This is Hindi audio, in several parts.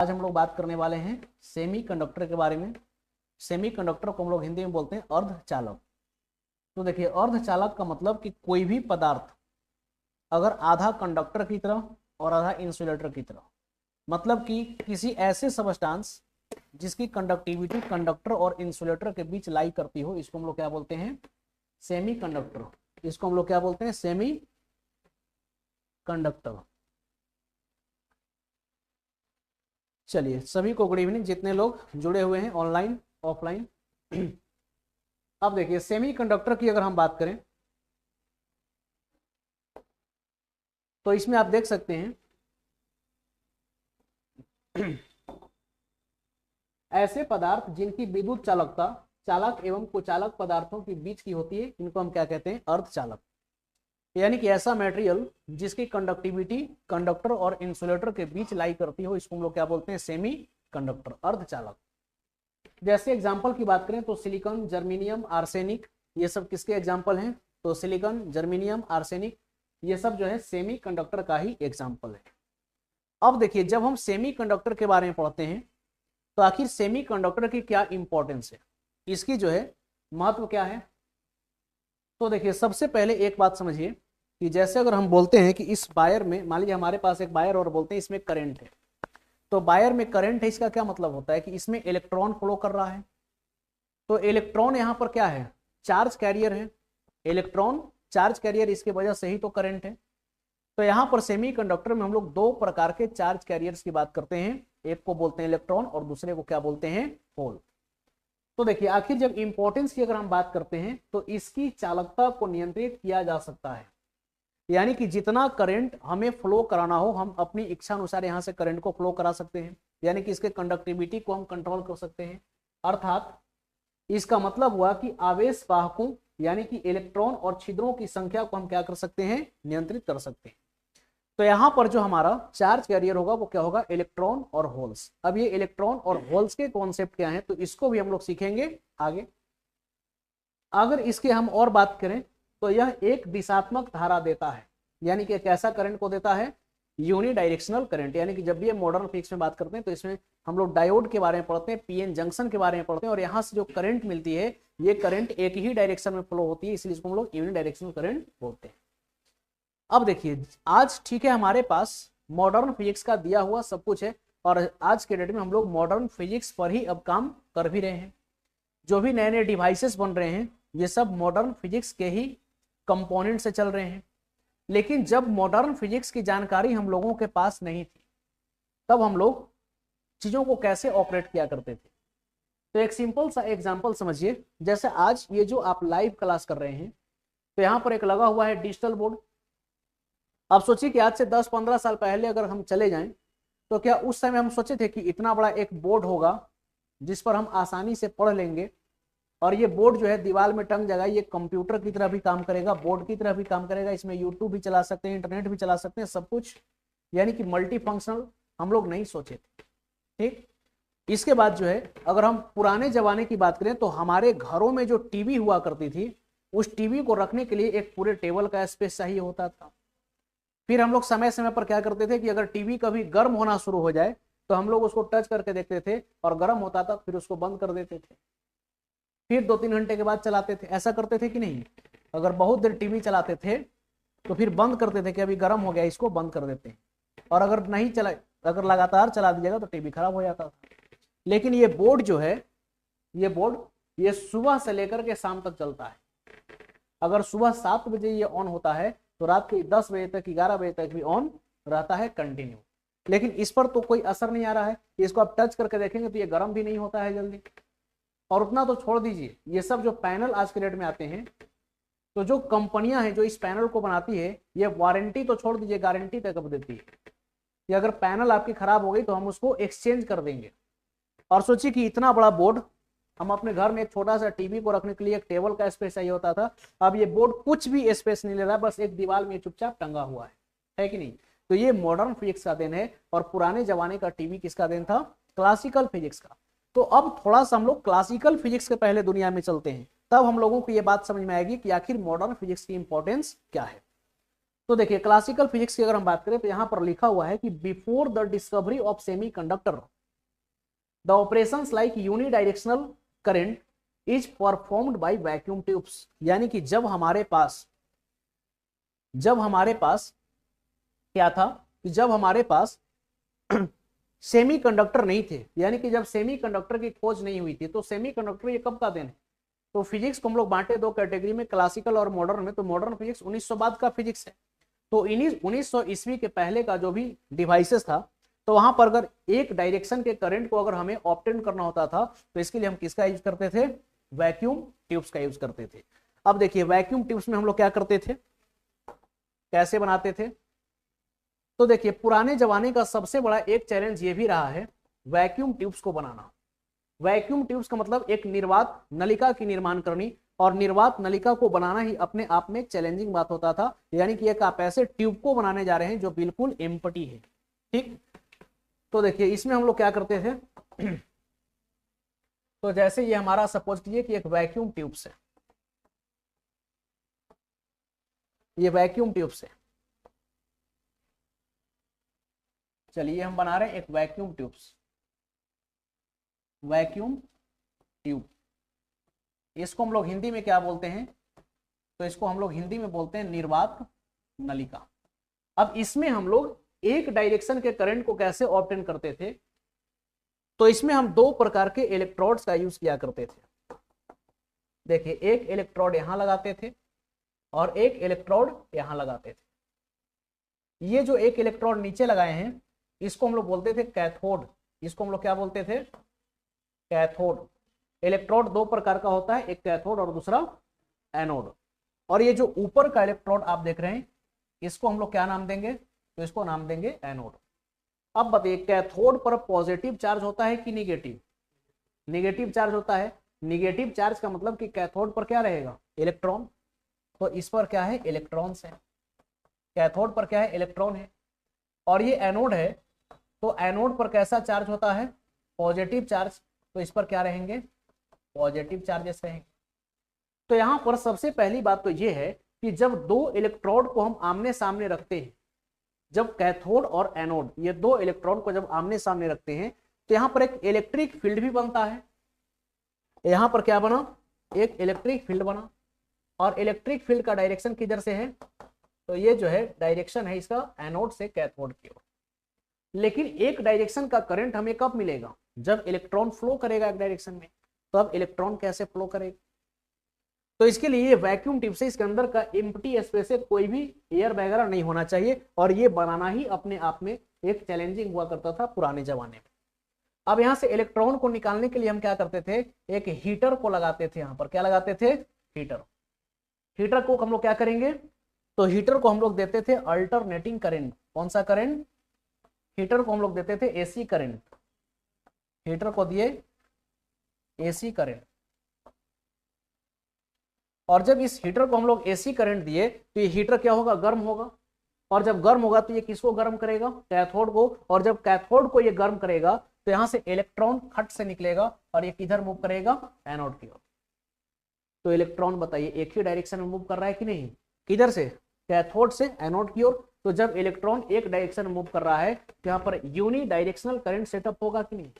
आज हम लोग बात करने वाले हैं सेमी कंडक्टर के बारे में। सेमी कंडक्टर को हम लोग हिंदी में बोलते हैं अर्धचालक। तो देखिए, अर्धचालक का मतलब कि कोई भी पदार्थ अगर आधा कंडक्टर की तरह और आधा इंसुलेटर की तरह, मतलब कि किसी ऐसे सबस्टांस जिसकी कंडक्टिविटी कंडक्टर और इंसुलेटर के बीच लाई करती हो, इसको हम लोग क्या बोलते हैं? Semi conductor. इसको हम लोग क्या बोलते हैं? Semi conductor. चलिए, सभी को गुड इवनिंग, जितने लोग जुड़े हुए हैं ऑनलाइन ऑफलाइन। अब देखिए, सेमी कंडक्टर की अगर हम बात करें तो इसमें आप देख सकते हैं ऐसे पदार्थ जिनकी विद्युत चालकता चालक एवं कुचालक पदार्थों के बीच की होती है, इनको हम क्या कहते हैं? अर्धचालक। यानी कि ऐसा मटेरियल जिसकी कंडक्टिविटी कंडक्टर और इंसुलेटर के बीच लाई करती हो, इसको हम लोग क्या बोलते हैं? सेमी कंडक्टर, अर्धचालक। जैसे एग्जांपल की बात करें तो सिलिकॉन, जर्मेनियम, आर्सेनिक, ये सब किसके एग्जांपल हैं? तो सिलिकॉन, जर्मेनियम, आर्सेनिक, ये सब जो है सेमी कंडक्टर का ही एग्जांपल है। अब देखिए, जब हम सेमी कंडक्टर के बारे में पढ़ते हैं तो आखिर सेमी कंडक्टर की क्या इंपॉर्टेंस है, इसकी जो है महत्व क्या है? तो देखिए, सबसे पहले एक बात समझिए कि जैसे अगर हम बोलते हैं कि इस वायर में, मान लीजिए हमारे पास एक वायर और बोलते हैं इसमें करंट है, तो वायर में करंट है, इसका क्या मतलब होता है कि इसमें इलेक्ट्रॉन फ्लो कर रहा है। तो इलेक्ट्रॉन यहाँ पर क्या है? चार्ज कैरियर है। इलेक्ट्रॉन चार्ज कैरियर, इसकी वजह से ही तो करंट है। तो यहाँ पर सेमी कंडक्टर में हम लोग दो प्रकार के चार्ज कैरियर्स की बात करते हैं, एक को बोलते हैं इलेक्ट्रॉन और दूसरे को क्या बोलते हैं? होल। तो देखिए, आखिर जब इंपॉर्टेंस की अगर हम बात करते हैं तो इसकी चालकता को नियंत्रित किया जा सकता है। यानी कि जितना करंट हमें फ्लो कराना हो, हम अपनी इच्छा अनुसार यहाँ से करंट को फ्लो करा सकते हैं। यानी कि इसके कंडक्टिविटी को हम कंट्रोल कर सकते हैं। अर्थात इसका मतलब हुआ कि आवेश वाहकों यानी कि इलेक्ट्रॉन और छिद्रों की संख्या को हम क्या कर सकते हैं? नियंत्रित कर सकते हैं। तो यहां पर जो हमारा चार्ज कैरियर होगा वो क्या होगा? इलेक्ट्रॉन और होल्स। अब ये इलेक्ट्रॉन और होल्स के कॉन्सेप्ट क्या है, तो इसको भी हम लोग सीखेंगे आगे। अगर इसके हम और बात करें तो यह एक दिशात्मक धारा देता है। यानी कि कैसा करंट को देता है? Unidirectional current. यानी कि जब भी मॉडर्न फिजिक्स में बात करते हैं तो इसमें हम लोग डायोड के बारे में पढ़ते हैं, पीएन जंक्शन के बारे में पढ़ते हैं, और यहाँ से जो करंट मिलती है ये करंट एक ही डायरेक्शन में फ्लो होती है, इसलिए इसको हम लोग यूनिडायरेक्शनल करंट बोलते हैं। अब देखिए, आज ठीक है हमारे पास मॉडर्न फिजिक्स का दिया हुआ सब कुछ है, और आज के डेट में हम लोग मॉडर्न फिजिक्स पर ही अब काम कर भी रहे हैं। जो भी नए नए डिवाइसेस बन रहे हैं ये सब मॉडर्न फिजिक्स के ही कंपोनेंट से चल रहे हैं। लेकिन जब मॉडर्न फिजिक्स की जानकारी हम लोगों के पास नहीं थी, तब हम लोग चीजों को कैसे ऑपरेट किया करते थे? तो एक सिंपल सा एग्जांपल समझिए। जैसे आज ये जो आप लाइव क्लास कर रहे हैं, तो यहाँ पर एक लगा हुआ है डिजिटल बोर्ड। आप सोचिए कि आज से 10-15 साल पहले अगर हम चले जाएं तो क्या उस समय हम सोचे थे कि इतना बड़ा एक बोर्ड होगा जिस पर हम आसानी से पढ़ लेंगे, और ये बोर्ड जो है दीवार में टंग जाएगा, ये कंप्यूटर की तरह भी काम करेगा, बोर्ड की तरह भी काम करेगा, इसमें यूट्यूब भी चला सकते हैं, इंटरनेट भी चला सकते हैं, सब कुछ यानी कि मल्टी फंक्शनल हम लोग नहीं सोचे थे। ठीक, इसके बाद जो है अगर हम पुराने जमाने की बात करें तो हमारे घरों में जो टीवी हुआ करती थी, उस टीवी को रखने के लिए एक पूरे टेबल का स्पेस चाहिए होता था। फिर हम लोग समय समय पर क्या करते थे कि अगर टीवी कभी गर्म होना शुरू हो जाए तो हम लोग उसको टच करके देखते थे, और गर्म होता था फिर उसको बंद कर देते थे, फिर 2-3 घंटे के बाद चलाते थे। ऐसा करते थे कि नहीं? अगर बहुत देर टीवी चलाते थे तो फिर बंद करते थे कि अभी गर्म हो गया, इसको बंद कर देते हैं। और अगर नहीं चला, अगर लगातार चला दीजिएगा तो टीवी खराब हो जाता था। लेकिन ये बोर्ड जो है, ये बोर्ड ये सुबह से लेकर के शाम तक चलता है। अगर सुबह 7 बजे ये ऑन होता है तो रात के 10 बजे तक, 11 बजे तक भी ऑन रहता है कंटिन्यू। लेकिन इस पर तो कोई असर नहीं आ रहा है। इसको आप टच करके देखेंगे तो ये गर्म भी नहीं होता है जल्दी। और उतना तो छोड़ दीजिए, ये सब जो पैनल आज के डेट में आते हैं, तो जो कंपनियां हैं जो इस पैनल को बनाती है, ये वारंटी तो छोड़ दीजिए, गारंटी तक देती है कि अगर पैनल आपकी खराब हो गई तो हम उसको एक्सचेंज कर देंगे। और सोचिए कि इतना बड़ा बोर्ड, हम अपने घर में एक छोटा सा टीवी को रखने के लिए एक टेबल का स्पेस चाहिए होता था, अब ये बोर्ड कुछ भी स्पेस नहीं ले रहा, बस एक दीवार में चुपचाप टंगा हुआ है कि नहीं? तो ये मॉडर्न फिजिक्स का देन है। और पुराने जमाने का टीवी किसका देन था? क्लासिकल फिजिक्स का। तो अब थोड़ा सा हम लोग क्लासिकल फिजिक्स के पहले दुनिया में चलते हैं, तब हम लोगों को ये बात समझ में आएगी कि आखिर मॉडर्न फिजिक्स की इंपॉर्टेंस क्या है। तो देखिए क्लासिकल फिजिक्स की अगर हम बात करें तो यहां पर लिखा हुआ है कि before the discovery of semiconductor the operations like unidirectional current is performed by vacuum tubes. यानी कि जब हमारे पास क्या था कि जब हमारे पास सेमीकंडक्टर नहीं थे, यानी कि जब सेमीकंडक्टर की खोज नहीं हुई थी, तो सेमीकंडक्टर ये कब का दिन है? तो फिजिक्स को हम लोग बांटे दो कैटेगरी में, क्लासिकल और मॉडर्न में। तो मॉडर्न फिजिक्स 1900 बाद का फिजिक्स है। तो 1900 ईस्वी के पहले का जो भी डिवाइसेस था, तो वहां पर अगर एक डायरेक्शन के करंट को अगर हमें ऑब्टेन करना होता था तो इसके लिए हम किसका यूज करते थे? वैक्यूम ट्यूब्स का यूज करते थे। अब देखिए वैक्यूम ट्यूब्स में हम लोग क्या करते थे, कैसे बनाते थे? तो देखिए पुराने जमाने का सबसे बड़ा एक चैलेंज ये भी रहा है वैक्यूम ट्यूब्स को बनाना। वैक्यूम ट्यूब्स का मतलब एक निर्वात नलिका की निर्माण करनी, और निर्वात नलिका को बनाना ही अपने आप में एक चैलेंजिंग बात होता था। यानी कि एक आप ऐसे ट्यूब को बनाने जा रहे हैं जो बिल्कुल एम्प्टी है। ठीक, तो देखिए इसमें हम लोग क्या करते थे तो जैसे ये हमारा सपोज कीजिए कि एक वैक्यूम ट्यूब्स है, ये वैक्यूम ट्यूब्स है। चलिए हम बना रहे हैं एक वैक्यूम ट्यूब्स, वैक्यूम ट्यूब। इसको हम लोग हिंदी में क्या बोलते हैं? तो इसको हम लोग हिंदी में बोलते हैं निर्वात नलिका। अब इसमें हम लोग एक डायरेक्शन के करंट को कैसे ऑब्टेन करते थे? तो इसमें हम दो प्रकार के इलेक्ट्रोड्स का यूज किया करते थे। देखिए एक इलेक्ट्रोड यहां लगाते थे और एक इलेक्ट्रोड यहां लगाते थे। ये जो एक इलेक्ट्रोड नीचे लगाए हैं इसको हम लोग बोलते थे कैथोड। इसको हम लोग क्या बोलते थे? कैथोड। इलेक्ट्रोड दो प्रकार का होता है, एक कैथोड और दूसरा एनोड। और ये जो ऊपर का इलेक्ट्रोड आप देख रहे हैं इसको हम लोग क्या नाम देंगे? तो इसको नाम देंगे एनोड। अब बताइए कैथोड पर पॉजिटिव चार्ज होता है कि निगेटिव? निगेटिव चार्ज होता है। निगेटिव चार्ज का मतलब कि कैथोड पर क्या रहेगा? इलेक्ट्रॉन। तो इस पर क्या है? इलेक्ट्रॉन्स है। कैथोड पर क्या है? इलेक्ट्रॉन है। और ये एनोड है, तो एनोड पर कैसा चार्ज होता है? Positive charge. तो इस पर क्या रहेंगे? पॉजिटिव चार्जेस रहेंगे। तो यहां पर सबसे पहली बात तो ये है कि जब दो इलेक्ट्रोड को हम आमने सामने रखते हैं, जब कैथोड और एनोड ये दो इलेक्ट्रॉन को जब आमने सामने रखते हैं तो यहां पर एक इलेक्ट्रिक फील्ड भी बनता है। यहां पर क्या बना? एक इलेक्ट्रिक फील्ड बना। और इलेक्ट्रिक फील्ड का डायरेक्शन किधर से है? तो ये जो है डायरेक्शन है इसका एनोड से कैथोड की ओर। लेकिन एक डायरेक्शन का करंट हमें कब मिलेगा? जब इलेक्ट्रॉन फ्लो करेगा एक डायरेक्शन में। तो अब इलेक्ट्रॉन कैसे फ्लो करेगा? तो इसके लिए ये वैक्यूम ट्यूब से इसके अंदर का एम्प्टी स्पेस है, कोई भी एयर वगैरह नहीं होना चाहिए। और ये बनाना ही अपने आप में एक चैलेंजिंग हुआ करता था पुराने जमाने में। अब यहाँ से इलेक्ट्रॉन को निकालने के लिए हम क्या करते थे? एक हीटर को लगाते थे। यहाँ पर क्या लगाते थे? हीटर। हीटर को हम लोग क्या करेंगे? तो हीटर को हम लोग देते थे अल्टरनेटिंग करंट। कौन सा करंट? हीटर को हम लोग देते थे एसी करंट। हीटर को दिए एसी करंट। और जब इस हीटर को हम लोग एसी करंट दिए तो ये हीटर क्या होगा? गर्म होगा। और जब गर्म होगा तो ये किसको गर्म करेगा? कैथोड को। और जब कैथोड को ये गर्म करेगा तो यहां से इलेक्ट्रॉन खट से निकलेगा और ये किधर मूव करेगा? एनोड की ओर। तो इलेक्ट्रॉन बताइए एक ही डायरेक्शन में मूव कर रहा है कि नहीं? किधर से? कैथोड से एनोड की ओर। तो जब इलेक्ट्रॉन एक डायरेक्शन में मूव कर रहा है तो यहाँ पर यूनि डायरेक्शनल करंट सेटअप होगा कि नहीं?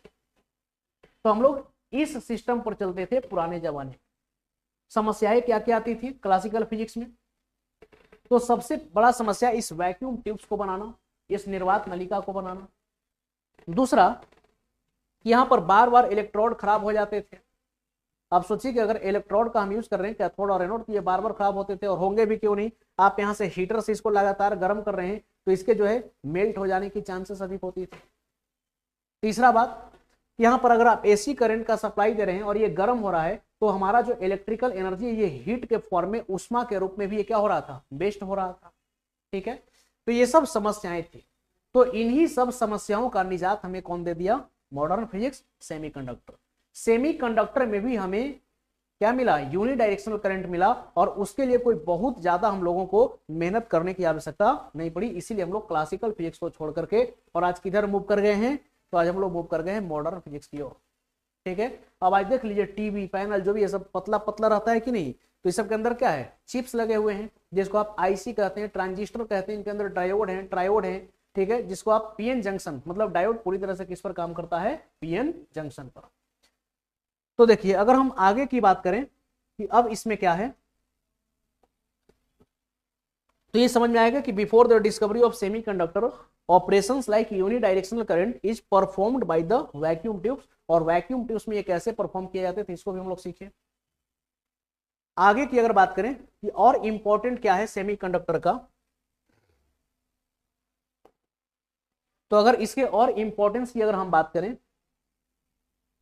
तो हम लोग इस सिस्टम पर चलते थे पुराने जमाने। समस्याएं क्या क्या आती थी क्लासिकल फिजिक्स में? तो सबसे बड़ा समस्या इस वैक्यूम ट्यूब्स को बनाना, इस निर्वात नलिका को बनाना। दूसरा, यहां पर बार बार इलेक्ट्रोड खराब हो जाते थे। आप सोचिए कि अगर इलेक्ट्रोड का हम यूज कर रहे हैं कैथोड और एनोड, तो ये बार बार खराब होते थे और होंगे भी क्यों नहीं। आप यहाँ से हीटर से इसको लगातार गर्म कर रहे हैं तो इसके जो है मेल्ट हो जाने की चांसेस अधिक होती थी। तीसरा बात, यहाँ पर अगर आप एसी करंट का सप्लाई दे रहे हैं और ये गर्म हो रहा है तो हमारा जो इलेक्ट्रिकल एनर्जी ये हीट के फॉर्म में उष्मा के रूप में भी ये क्या हो रहा था? वेस्ट हो रहा था। ठीक है, तो ये सब समस्याएं थी। तो इन्हीं सब समस्याओं का निजात हमें कौन दे दिया? Modern physics, semiconductor. सेमीकंडक्टर में भी हमें क्या मिला? यूनिडायरेक्शनल करंट मिला। और उसके लिए कोई बहुत ज्यादा हम लोगों को मेहनत करने की आवश्यकता नहीं पड़ी। इसीलिए हम लोग क्लासिकल फिजिक्स को छोड़ करके और आज किधर मूव कर गए हैं? तो आज हम लोग मूव कर गए हैं मॉडर्न फिजिक्स की ओर। ठीक है, अब आज देख लीजिए टीवी पैनल जो भी ये सब पतला पतला रहता है कि नहीं, तो इस सब के अंदर क्या है, चिप्स लगे हुए हैं, जिसको आप आईसी कहते हैं, ट्रांजिस्टर कहते हैं, इनके अंदर डायोड है, ट्रायोड है, ठीक है, जिसको आप पीएन जंक्शन, मतलब डायोड पूरी तरह से किस पर काम करता है, पीएन जंक्शन पर। तो देखिए अगर हम आगे की बात करें कि अब इसमें क्या है, तो ये समझ में आएगा कि before the discovery of semiconductor operations like unidirectional current is performed by the vacuum tubes, और वैक्यूम ट्यूब्स में ये कैसे परफॉर्म किए जाते थे इसको भी हम लोग सीखे। आगे की अगर बात करें कि और इंपॉर्टेंट क्या है सेमीकंडक्टर का, तो अगर इसके और इंपॉर्टेंस की अगर हम बात करें,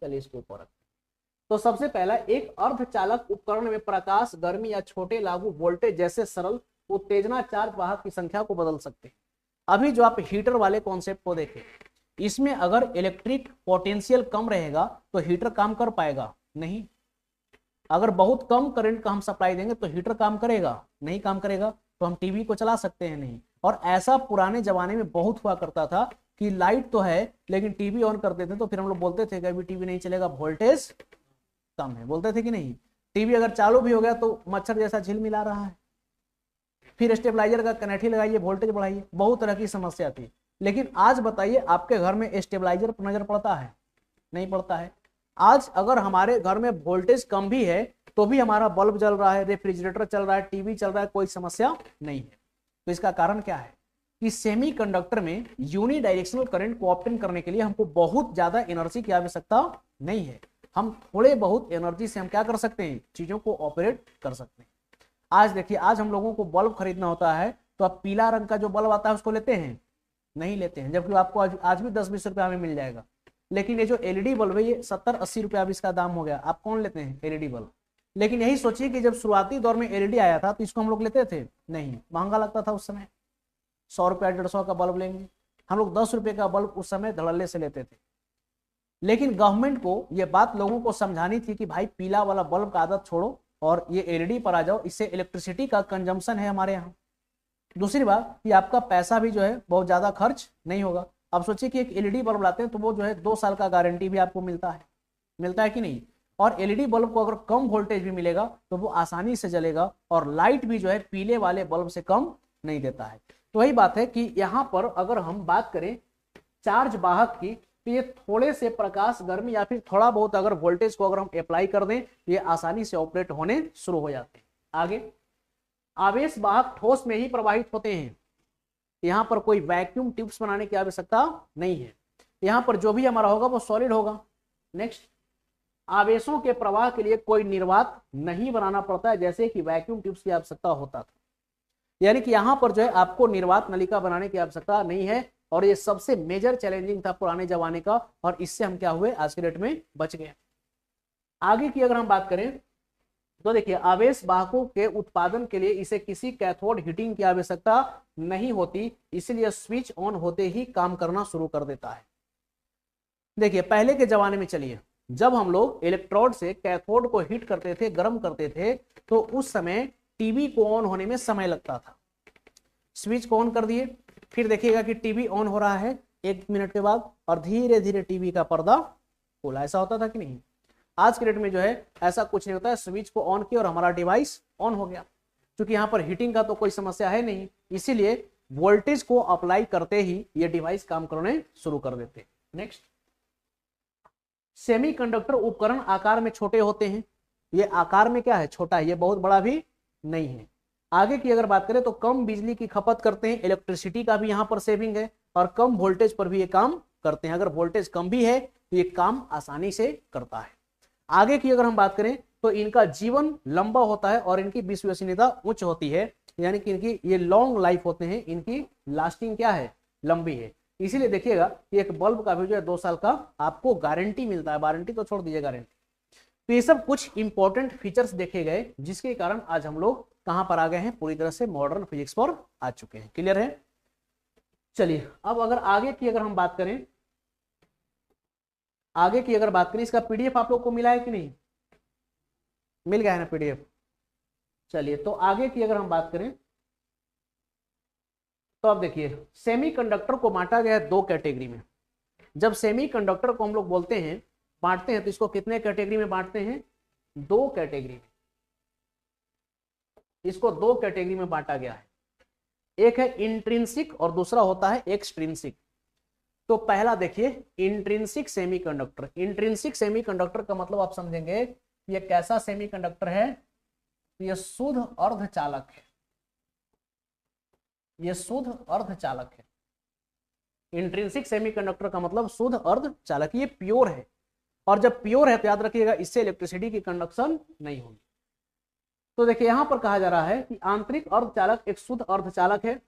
चलिए इसको ऊपर, तो सबसे पहला, एक अर्धचालक उपकरण में प्रकाश, गर्मी या छोटे लागू वोल्टेज जैसे सरल उत्तेजना चार्ज वाहक की संख्या को बदल सकते हैं। अभी जो आप हीटर वाले कॉन्सेप्ट को देखें, इसमें अगर इलेक्ट्रिक पोटेंशियल कम रहेगा तो हीटर काम कर पाएगा नहीं। अगर बहुत कम करंट का हम सप्लाई देंगे तो हीटर काम करेगा नहीं, काम करेगा तो हम टीवी को चला सकते हैं नहीं। और ऐसा पुराने जमाने में बहुत हुआ करता था कि लाइट तो है लेकिन टीवी ऑन करते थे तो फिर हम लोग बोलते थे कि अभी टीवी नहीं चलेगा, वोल्टेज कम है, बोलते थे कि नहीं। टीवी अगर चालू भी हो गया तो मच्छर जैसा झिलमिला रहा है, फिर स्टेबलाइजर का कनेक्टी लगाइए, वोल्टेज बढ़ाइए, बहुत तरह की समस्या थी। लेकिन आज बताइए आपके घर में स्टेबलाइजर पर नजर पड़ता है, नहीं पड़ता है। आज अगर हमारे घर में वोल्टेज कम भी है तो भी हमारा बल्ब जल रहा है, रेफ्रिजरेटर चल रहा है, टीवी चल रहा है, कोई समस्या नहीं है। तो इसका कारण क्या है कि सेमीकंडक्टर में यूनिडायरेक्शनल करंट को ऑब्टेन करने के लिए हमको बहुत ज्यादा एनर्जी की आवश्यकता नहीं है। हम थोड़े बहुत एनर्जी से हम क्या कर सकते हैं, चीजों को ऑपरेट कर सकते हैं। आज देखिए, आज हम लोगों को बल्ब खरीदना होता है तो आप पीला रंग का जो बल्ब आता है उसको लेते हैं, नहीं लेते हैं, जबकि आपको आज भी 10-20 रुपया में मिल जाएगा। लेकिन ये जो एलईडी बल्ब है ये 70-80 रुपया अब इसका दाम हो गया, आप कौन लेते हैं, एलईडी बल्ब। लेकिन यही सोचिए कि जब शुरुआती दौर में एलईडी आया था तो इसको हम लोग लेते थे नहीं, महंगा लगता था उस समय। 100 रुपया 150 का बल्ब लेंगे, हम लोग 10 रुपये का बल्ब उस समय धड़ल्ले से लेते थे। लेकिन गवर्नमेंट को ये बात लोगों को समझानी थी कि भाई पीला वाला बल्ब का आदत छोड़ो और ये एलईडी पर आ जाओ, इससे इलेक्ट्रिसिटी का कंजम्पशन है हमारे यहाँ। दूसरी बात कि आपका पैसा भी जो है बहुत ज्यादा खर्च नहीं होगा। अब सोचिए कि एक एलईडी बल्ब लाते हैं तो वो जो है 2 साल का गारंटी भी आपको मिलता है कि नहीं। और एलईडी बल्ब को अगर कम वोल्टेज भी मिलेगा तो वो आसानी से जलेगा, और लाइट भी जो है पीले वाले बल्ब से कम नहीं देता है। तो वही बात है कि यहाँ पर अगर हम बात करें चार्ज वाहक की, तो ये थोड़े से प्रकाश, गर्मी या फिर थोड़ा बहुत अगर वोल्टेज को अगर हम अप्लाई कर दें तो ये आसानी से ऑपरेट होने शुरू हो जाते हैं। आगे, आवेश वाहक ठोस में ही प्रवाहित होते हैं, यहाँ पर कोई वैक्यूम ट्यूब्स बनाने की आवश्यकता नहीं है, यहाँ पर जो भी हमारा होगा वो सॉलिड होगा। नेक्स्ट, आवेशों के प्रवाह के लिए कोई निर्वात नहीं बनाना पड़ता है जैसे कि वैक्यूम ट्यूब्स की आवश्यकता होता था। यानी कि यहाँ पर जो है आपको निर्वात नलिका बनाने की आवश्यकता नहीं है, और ये सबसे मेजर चैलेंजिंग था पुराने जमाने का, और इससे हम क्या हुए, आज के डेट में बच गए। आगे की अगर हम बात करें तो देखिए, आवेश वाहकों के उत्पादन के लिए इसे किसी कैथोड हीटिंग की आवश्यकता नहीं होती, इसलिए स्विच ऑन होते ही काम करना शुरू कर देता है। देखिए पहले के जमाने में, चलिए जब हम लोग इलेक्ट्रोड से कैथोड को हीट करते थे, गर्म करते थे, तो उस समय टीवी को ऑन होने में समय लगता था। स्विच को ऑन कर दिए, फिर देखिएगा कि टीवी ऑन हो रहा है 1 मिनट के बाद, और धीरे धीरे टीवी का पर्दा खोला। ऐसा होता था कि नहीं। आज के डेट में जो है ऐसा कुछ नहीं होता है, स्विच को ऑन किया और हमारा डिवाइस ऑन हो गया। क्योंकि यहाँ पर हीटिंग का तो कोई समस्या है नहीं, इसीलिए वोल्टेज को अप्लाई करते ही ये डिवाइस काम करने शुरू कर देते। नेक्स्ट, सेमीकंडक्टर उपकरण आकार में छोटे होते हैं। ये आकार में क्या है, छोटा है, ये बहुत बड़ा भी नहीं है। आगे की अगर बात करें तो कम बिजली की खपत करते हैं, इलेक्ट्रिसिटी का भी यहाँ पर सेविंग है, और कम वोल्टेज पर भी ये काम करते हैं। अगर वोल्टेज कम भी है तो ये काम आसानी से करता है। आगे की अगर हम बात करें तो इनका जीवन लंबा होता है और इनकी विश्वसनीयता उच्च होती है, यानी कि इनकी ये लॉन्ग लाइफ होते हैं, इनकी लास्टिंग क्या है, लंबी है। इसीलिए देखिएगा कि एक बल्ब का भी जो है 2 साल का आपको गारंटी मिलता है, वारंटी तो छोड़ दीजिए, गारंटी। तो ये सब कुछ इंपॉर्टेंट फीचर्स देखे गए, जिसके कारण आज हम लोग कहां पर आ गए हैं, पूरी तरह से मॉडर्न फिजिक्स पर आ चुके हैं। क्लियर है। चलिए अब अगर आगे की अगर हम बात करें, आगे की अगर बात करें, इसका पीडीएफ आप लोग को मिला है कि नहीं, मिल गया है ना पीडीएफ। चलिए तो आगे की अगर हम बात करें तो अब देखिए, सेमीकंडक्टर को बांटा गया है 2 कैटेगरी में। जब सेमीकंडक्टर को हम लोग बोलते हैं, बांटते हैं, तो इसको कितने कैटेगरी में बांटते हैं, 2 कैटेगरी में। इसको दो कैटेगरी में बांटा गया है, एक है इंट्रिंसिक और दूसरा होता है एक्सट्रिंसिक। तो पहला देखिए इंट्रिंसिक सेमीकंडक्टर। इंट्रिंसिक सेमीकंडक्टर का मतलब आप समझेंगे ये कैसा सेमीकंडक्टर है, ये शुद्ध अर्धचालक है, ये शुद्ध अर्धचालक है। इंट्रिंसिक सेमीकंडक्टर का मतलब शुद्ध अर्धचालक, ये प्योर है। और जब प्योर है तो याद रखिएगा इससे इलेक्ट्रिसिटी की कंडक्शन नहीं होगी। तो देखिए यहां पर कहा जा रहा है कि आंतरिक अर्धचालक एक शुद्ध अर्धचालक है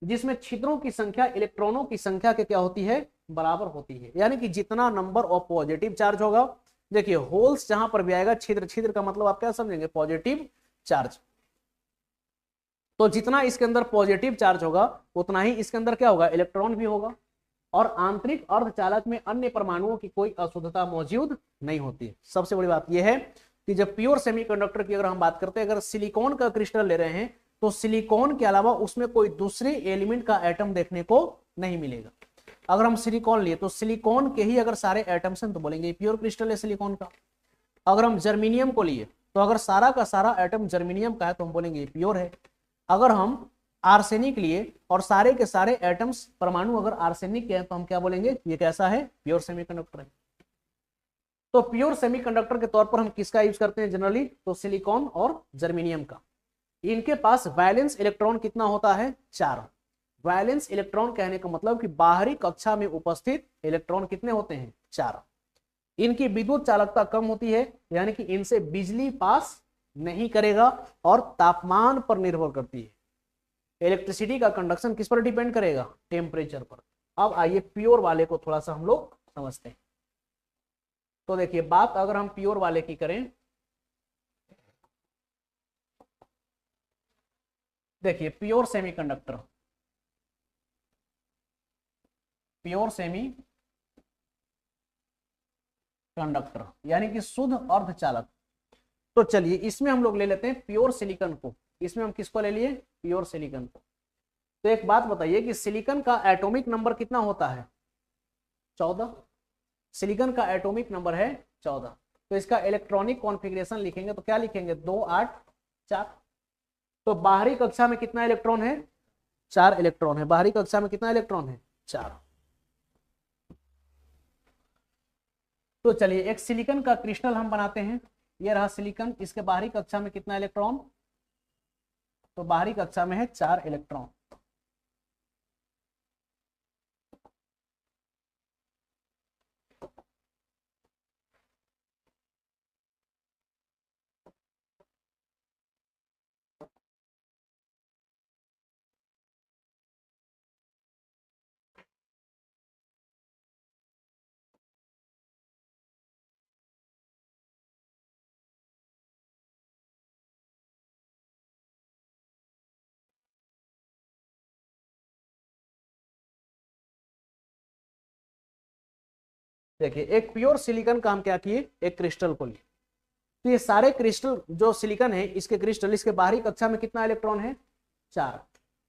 जिसमें छिद्रों की संख्या इलेक्ट्रॉनों की संख्या के क्या होती है, बराबर होती है। यानी कि जितना नंबर ऑफ पॉजिटिव चार्ज होगा, देखिए होल्स जहां पर भी आएगा, छिद्र, छिद्र का मतलब आप क्या समझेंगे, पॉजिटिव चार्ज। तो जितना इसके अंदर पॉजिटिव चार्ज होगा उतना ही इसके अंदर क्या होगा, इलेक्ट्रॉन भी होगा। और आंतरिक अर्धचालक में अन्य परमाणुओं की कोई अशुद्धता मौजूद नहीं होती है। सबसे बड़ी बात यह है कि जब प्योर सेमीकंडक्टर की अगर हम बात करते हैं, अगर सिलिकॉन का क्रिस्टल ले रहे हैं तो सिलिकॉन के अलावा उसमें कोई दूसरे एलिमेंट का एटम देखने को नहीं मिलेगा। अगर हम सिलिकॉन लिए तो सिलिकॉन के ही अगर सारे एटम्स हैं तो बोलेंगे प्योर क्रिस्टल है सिलिकॉन का। अगर हम जर्मीनियम को लिए तो अगर सारा का सारा एटम जर्मीनियम का है तो हम बोलेंगे प्योर है। अगर हम आर्सेनिक लिए और सारे के सारे एटम्स परमाणु अगर आर्सेनिक के हैं तो हम क्या बोलेंगे, ये कैसा है, प्योर सेमीकंडक्टर है। तो प्योर सेमीकंडक्टर के तौर पर हम किसका यूज करते हैं जनरली, तो सिलिकॉन और जर्मीनियम का। इनके पास वैलेंस इलेक्ट्रॉन कितना होता है, 4। वैलेंस इलेक्ट्रॉन कहने का मतलब कि बाहरी कक्षा में उपस्थित इलेक्ट्रॉन कितने होते हैं, 4। इनकी विद्युत चालकता कम होती है, यानी कि इनसे बिजली पास नहीं करेगा और तापमान पर निर्भर करती है। इलेक्ट्रिसिटी का कंडक्शन किस पर डिपेंड करेगा, टेम्परेचर पर। अब आइए प्योर वाले को थोड़ा सा हम लोग समझते हैं। तो देखिए बात अगर हम प्योर वाले की करें, देखिए pure semiconductor, pure semi conductor यानी कि शुद्ध अर्धचालक। तो चलिए इसमें हम लोग ले लेते हैं प्योर सिलिकॉन को। इसमें हम किसको ले लिए, प्योर सिलिकॉन को। तो एक बात बताइए कि सिलिकॉन का एटॉमिक नंबर कितना होता है, 14। सिलिकॉन का एटॉमिक नंबर है 14। तो इसका इलेक्ट्रॉनिक कॉन्फ़िगरेशन लिखेंगे तो क्या लिखेंगे, 2 8 4। तो बाहरी कक्षा में कितना इलेक्ट्रॉन है, 4 इलेक्ट्रॉन है। बाहरी कक्षा में कितना इलेक्ट्रॉन है, 4। तो चलिए एक सिलिकॉन का क्रिस्टल हम बनाते हैं। ये रहा सिलिकॉन, इसके बाहरी कक्षा में कितना इलेक्ट्रॉन, तो बाहरी कक्षा में है 4 इलेक्ट्रॉन। देखिए एक प्योर सिलिकॉन का हम क्या किए, एक क्रिस्टल को लिए। तो ये सारे क्रिस्टल जो सिलिकॉन है, इसके क्रिस्टल, इसके बाहरी कक्षा में कितना इलेक्ट्रॉन है, 4।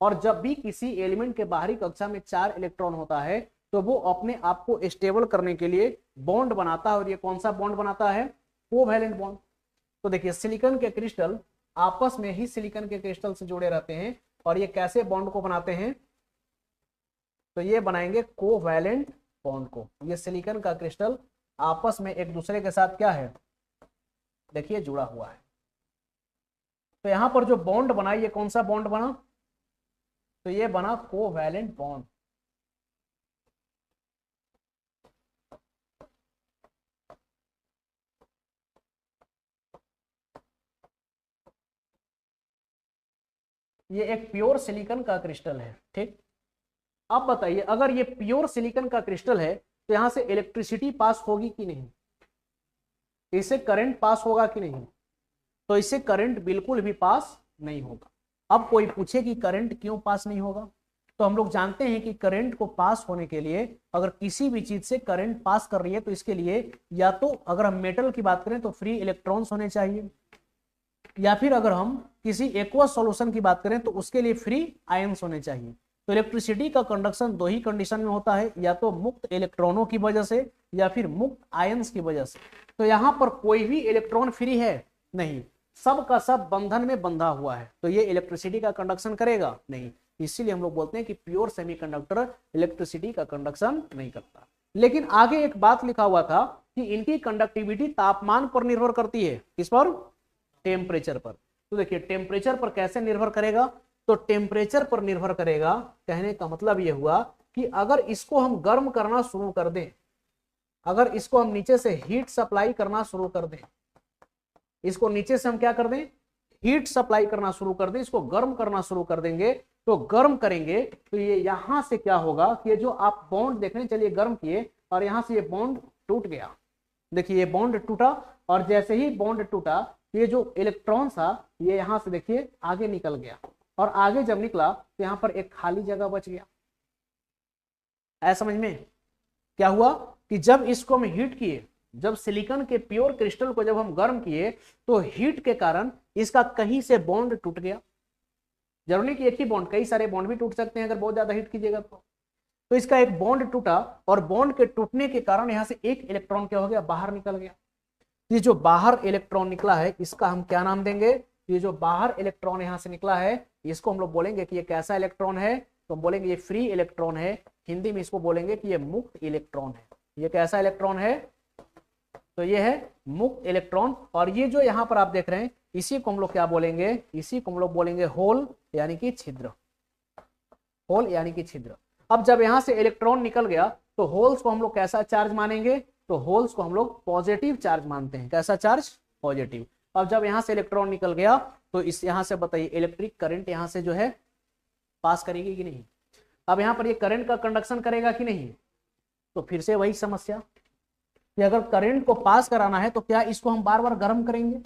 और जब भी किसी एलिमेंट के बाहरी कक्षा में 4 इलेक्ट्रॉन होता है तो वो अपने आप को स्टेबल करने के लिए बॉन्ड बनाता है। और ये कौन सा बॉन्ड बनाता है, कोवैलेंट बॉन्ड। तो देखिए सिलिकॉन के क्रिस्टल आपस में ही सिलिकॉन के क्रिस्टल से जुड़े रहते हैं। और ये कैसे बॉन्ड को बनाते हैं, तो ये बनाएंगे कोवैलेंट बॉन्ड को। ये सिलिकॉन का क्रिस्टल आपस में एक दूसरे के साथ क्या है, देखिए जुड़ा हुआ है। तो यहां पर जो बॉन्ड बना, ये कौन सा बॉन्ड बना, तो ये बना कोवैलेंट बॉन्ड। ये एक प्योर सिलिकॉन का क्रिस्टल है, ठीक। अब बताइए अगर ये प्योर सिलिकॉन का क्रिस्टल है तो यहां से इलेक्ट्रिसिटी पास होगी कि नहीं, इससे करंट पास होगा कि नहीं, तो इससे करंट बिल्कुल भी पास नहीं होगा। अब कोई पूछे कि करंट क्यों पास नहीं होगा, तो हम लोग जानते हैं कि करंट को पास होने के लिए अगर किसी भी चीज से करंट पास कर रही है तो इसके लिए या तो अगर हम मेटल की बात करें तो फ्री इलेक्ट्रॉन्स होने चाहिए, या फिर अगर हम किसी एक्वस सॉल्यूशन की बात करें तो उसके लिए फ्री आयंस होने चाहिए। तो इलेक्ट्रिसिटी का कंडक्शन 2 ही कंडीशन में होता है, या तो मुक्त इलेक्ट्रॉनों की वजह से या फिर मुक्त आयंस की वजह से। तो यहाँ पर कोई भी इलेक्ट्रॉन फ्री है नहीं, सब का सब बंधन में बंधा हुआ है, तो ये इलेक्ट्रिसिटी का कंडक्शन करेगा नहीं। इसीलिए हम लोग बोलते हैं कि प्योर सेमीकंडक्टर इलेक्ट्रिसिटी का कंडक्शन नहीं करता। लेकिन आगे एक बात लिखा हुआ था कि इनकी कंडक्टिविटी तापमान पर निर्भर करती है। किस पर? टेम्परेचर पर। तो देखिए टेम्परेचर पर कैसे निर्भर करेगा, तो टेम्परेचर पर निर्भर करेगा, कहने का मतलब यह हुआ कि अगर इसको हम गर्म करना शुरू कर दें, अगर इसको हम नीचे से हीट सप्लाई करना शुरू कर दें, इसको नीचे से हम क्या कर दें, हीट सप्लाई करना शुरू कर दें, इसको गर्म करना शुरू कर देंगे, तो गर्म करेंगे तो ये यहां से क्या होगा कि ये जो आप बॉन्ड देख रहे हैं, चलिए गर्म किए और यहां से ये बॉन्ड टूट गया। देखिए ये बॉन्ड टूटा और जैसे ही बॉन्ड टूटा ये जो इलेक्ट्रॉन था ये यहां से देखिए आगे निकल गया, और आगे जब निकला तो यहां पर एक खाली जगह बच गया। ऐसा समझ में क्या हुआ कि जब इसको हम हीट किए, जब सिलिकॉन के प्योर क्रिस्टल को जब हम गर्म किए तो हीट के कारण इसका कहीं से बॉन्ड टूट गया। जरूरी नहीं कि एक ही बॉन्ड, कई सारे बॉन्ड भी टूट सकते हैं अगर बहुत ज्यादा हीट कीजिएगा तो इसका एक बॉन्ड टूटा और बॉन्ड के टूटने के कारण यहां से एक इलेक्ट्रॉन क्या हो गया, बाहर निकल गया। ये जो बाहर इलेक्ट्रॉन निकला है इसका हम क्या नाम देंगे, ये जो बाहर इलेक्ट्रॉन यहां से निकला है इसको हम लोग बोलेंगे कि ये कैसा इलेक्ट्रॉन है, तो हम बोलेंगे ये फ्री इलेक्ट्रॉन है। हिंदी में इसको बोलेंगे कि ये मुक्त इलेक्ट्रॉन है। ये कैसा इलेक्ट्रॉन है, तो ये है मुक्त इलेक्ट्रॉन। और ये जो यहाँ पर आप देख रहे हैं इसी को हम लोग क्या बोलेंगे, इसी को हम लोग बोलेंगे होल यानी कि छिद्र, होल यानी कि छिद्र। अब जब यहां से इलेक्ट्रॉन निकल गया तो होल्स को हम लोग कैसा चार्ज मानेंगे, तो होल्स को हम लोग पॉजिटिव चार्ज मानते हैं। कैसा चार्ज, पॉजिटिव। अब जब यहां से इलेक्ट्रॉन निकल गया तो इस यहां से बताइए इलेक्ट्रिक करंट यहां से जो है पास करेगी कि नहीं। अब यहां पर ये करंट का कंडक्शन करेगा कि नहीं, तो फिर से वही समस्या कि अगर करंट को पास कराना है तो क्या इसको हम बार बार गर्म करेंगे,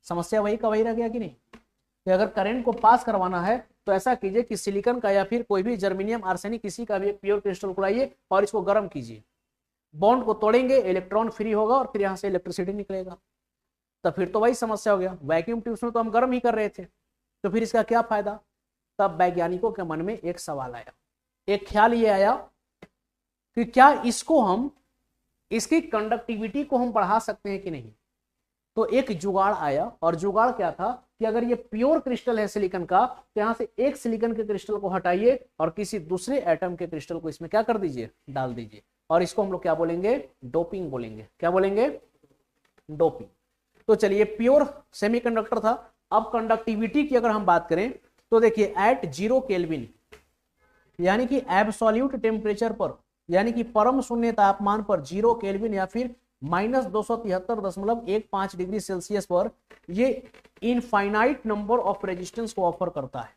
समस्या वही का वही रह गया कि नहीं। कि अगर करंट को पास करवाना है तो ऐसा कीजिए कि सिलिकॉन का या फिर कोई भी जर्मेनियम आर्सेनिक किसी का भी एक प्योर क्रिस्टल को लाइए और इसको गर्म कीजिए, बॉन्ड को तोड़ेंगे, इलेक्ट्रॉन फ्री होगा और फिर यहां से इलेक्ट्रिसिटी निकलेगा। तो फिर तो वही समस्या हो गया, वैक्यूम ट्यूब्स में तो हम गर्म ही कर रहे थे, तो फिर इसका क्या फायदा। तब वैज्ञानिकों के मन में एक सवाल आया, एक ख्याल ये आया कि क्या इसको हम, इसकी कंडक्टिविटी को हम बढ़ा सकते हैं कि नहीं। तो एक जुगाड़ आया, और जुगाड़ क्या था कि अगर ये प्योर क्रिस्टल है सिलिकॉन का तो यहां से एक सिलिकॉन के क्रिस्टल को हटाइए और किसी दूसरे एटम के क्रिस्टल को इसमें क्या कर दीजिए, डाल दीजिए, और इसको हम लोग क्या बोलेंगे, डोपिंग बोलेंगे। क्या बोलेंगे, डोपिंग। तो चलिए प्योर सेमीकंडक्टर था। अब कंडक्टिविटी की अगर हम बात करें तो देखिए एट 0 केल्विन यानी कि एब्सोल्यूट टेम्परेचर पर, यानी कि परम शून्य तापमान पर 0 केल्विन या फिर -273.15 डिग्री सेल्सियस पर ये इनफाइनाइट नंबर ऑफ रेजिस्टेंस को ऑफर करता है।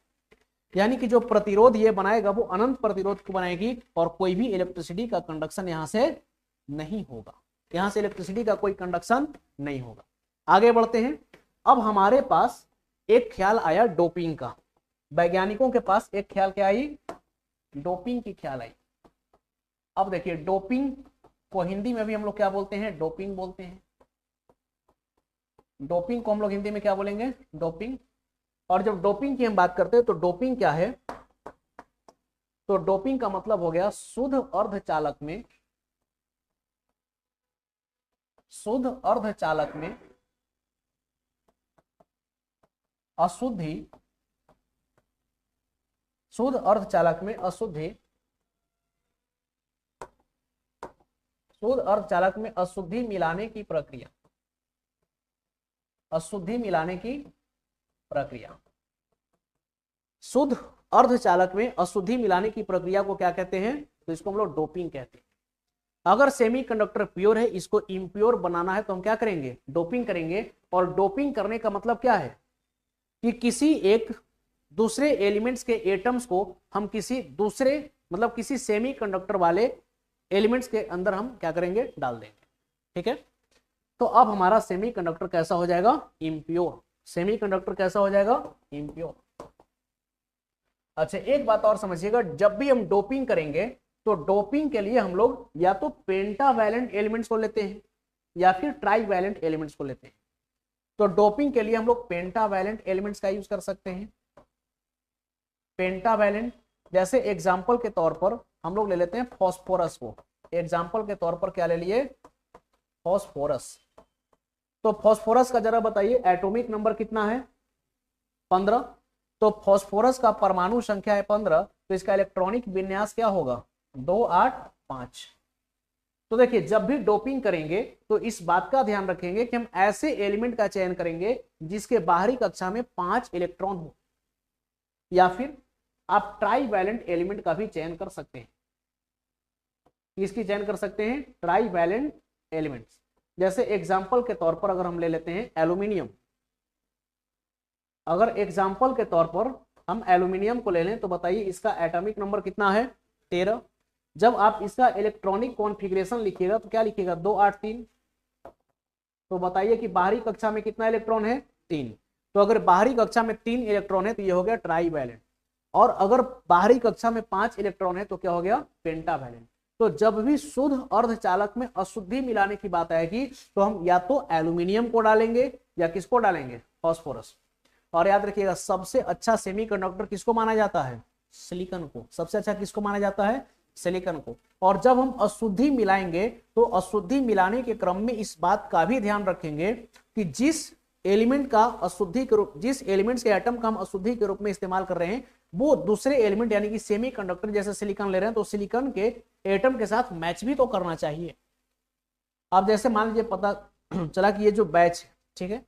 यानी कि जो प्रतिरोध ये बनाएगा वो अनंत प्रतिरोध को बनाएगी और कोई भी इलेक्ट्रिसिटी का कंडक्शन यहां से नहीं होगा, यहां से इलेक्ट्रिसिटी का कोई कंडक्शन नहीं होगा। आगे बढ़ते हैं। अब हमारे पास एक ख्याल आया डोपिंग का, वैज्ञानिकों के पास एक ख्याल क्या आई, डोपिंग की ख्याल आई। अब देखिए डोपिंग को हिंदी में भी हम लोग क्या बोलते हैं, डोपिंग बोलते हैं। डोपिंग को हम लोग हिंदी में क्या बोलेंगे, डोपिंग। और जब डोपिंग की हम बात करते हैं तो डोपिंग क्या है, तो डोपिंग का मतलब हो गया शुद्ध अर्धचालक में, शुद्ध अर्धचालक में अशुद्धि, शुद्ध अर्धचालक में अशुद्धि, शुद्ध अर्धचालक में अशुद्धि मिलाने की प्रक्रिया, अशुद्धि मिलाने की प्रक्रिया। शुद्ध अर्धचालक में अशुद्धि मिलाने की प्रक्रिया को क्या कहते हैं, तो इसको हम लोग डोपिंग कहते हैं। अगर सेमीकंडक्टर प्योर है, इसको इम्प्योर बनाना है तो हम क्या करेंगे, डोपिंग करेंगे। और डोपिंग करने का मतलब क्या है कि किसी एक दूसरे एलिमेंट्स के एटम्स को हम किसी दूसरे मतलब किसी सेमीकंडक्टर वाले एलिमेंट्स के अंदर हम क्या करेंगे, डाल देंगे। ठीक है, तो अब हमारा सेमीकंडक्टर कैसा हो जाएगा, इम्प्योर। सेमीकंडक्टर कैसा हो जाएगा, इम्प्योर। अच्छा एक बात और समझिएगा, जब भी हम डोपिंग करेंगे तो डोपिंग के लिए हम लोग या तो पेंटावैलेंट एलिमेंट्स को लेते हैं या फिर ट्राईवैलेंट एलिमेंट्स को लेते हैं। तो डोपिंग के लिए हम लोग पेंटावैलेंट एलिमेंट्स का यूज कर सकते हैं। पेंटावैलेंट, जैसे एग्जाम्पल के तौर पर हम लोग ले लेते हैं फॉस्फोरस को। एग्जाम्पल के तौर पर क्या ले लिए, फॉस्फोरस। तो फास्फोरस का जरा बताइए एटॉमिक नंबर कितना है? 15। तो फास्फोरस का परमाणु संख्या है 15, तो इसका इलेक्ट्रॉनिक विन्यास क्या होगा? 285। तो देखिए जब भी डोपिंग करेंगे तो इस बात का ध्यान रखेंगे कि हम ऐसे एलिमेंट का चयन करेंगे जिसके बाहरी कक्षा में 5 इलेक्ट्रॉन हो, या फिर आप ट्राई वैलेंट एलिमेंट का भी चयन कर सकते हैं। इसकी चयन कर सकते हैं ट्राई वैलेंट एलिमेंट्स। जैसे एग्जाम्पल के तौर पर अगर हम ले लेते हैं एल्यूमिनियम, अगर एग्जाम्पल के तौर पर हम एल्यूमिनियम को ले लें तो बताइए इसका एटॉमिक नंबर कितना है? 13। जब आप इसका इलेक्ट्रॉनिक कॉन्फ़िगरेशन लिखिएगा तो क्या लिखिएगा? 283। तो बताइए कि बाहरी कक्षा में कितना इलेक्ट्रॉन है? 3। तो अगर बाहरी कक्षा में 3 इलेक्ट्रॉन है तो ये हो गया ट्राई वैलेंट, और अगर बाहरी कक्षा में 5 इलेक्ट्रॉन है तो क्या हो गया? पेंटावैलेंट। तो जब भी शुद्ध अर्धचालक में अशुद्धि मिलाने की बात आएगी तो हम या तो एल्यूमिनियम को डालेंगे या किसको डालेंगे? फास्फोरस। और याद रखिएगा सबसे अच्छा सेमीकंडक्टर किसको माना जाता है? सिलिकॉन को। सबसे अच्छा किसको माना जाता है? सिलिकॉन को। और जब हम अशुद्धि मिलाएंगे तो अशुद्धि मिलाने के क्रम में इस बात का भी ध्यान रखेंगे कि जिस एलिमेंट का अशुद्धि के रूप, जिस एलिमेंट्स के एटम का हम अशुद्धि के रूप में इस्तेमाल कर रहे हैं वो दूसरे एलिमेंट यानी कि सेमीकंडक्टर जैसे सिलिकॉन ले रहे हैं तो सिलिकॉन के एटम के साथ मैच भी तो करना चाहिए। अब जैसे मान लीजिए पता चला कि ये जो बैच है, ठीक है,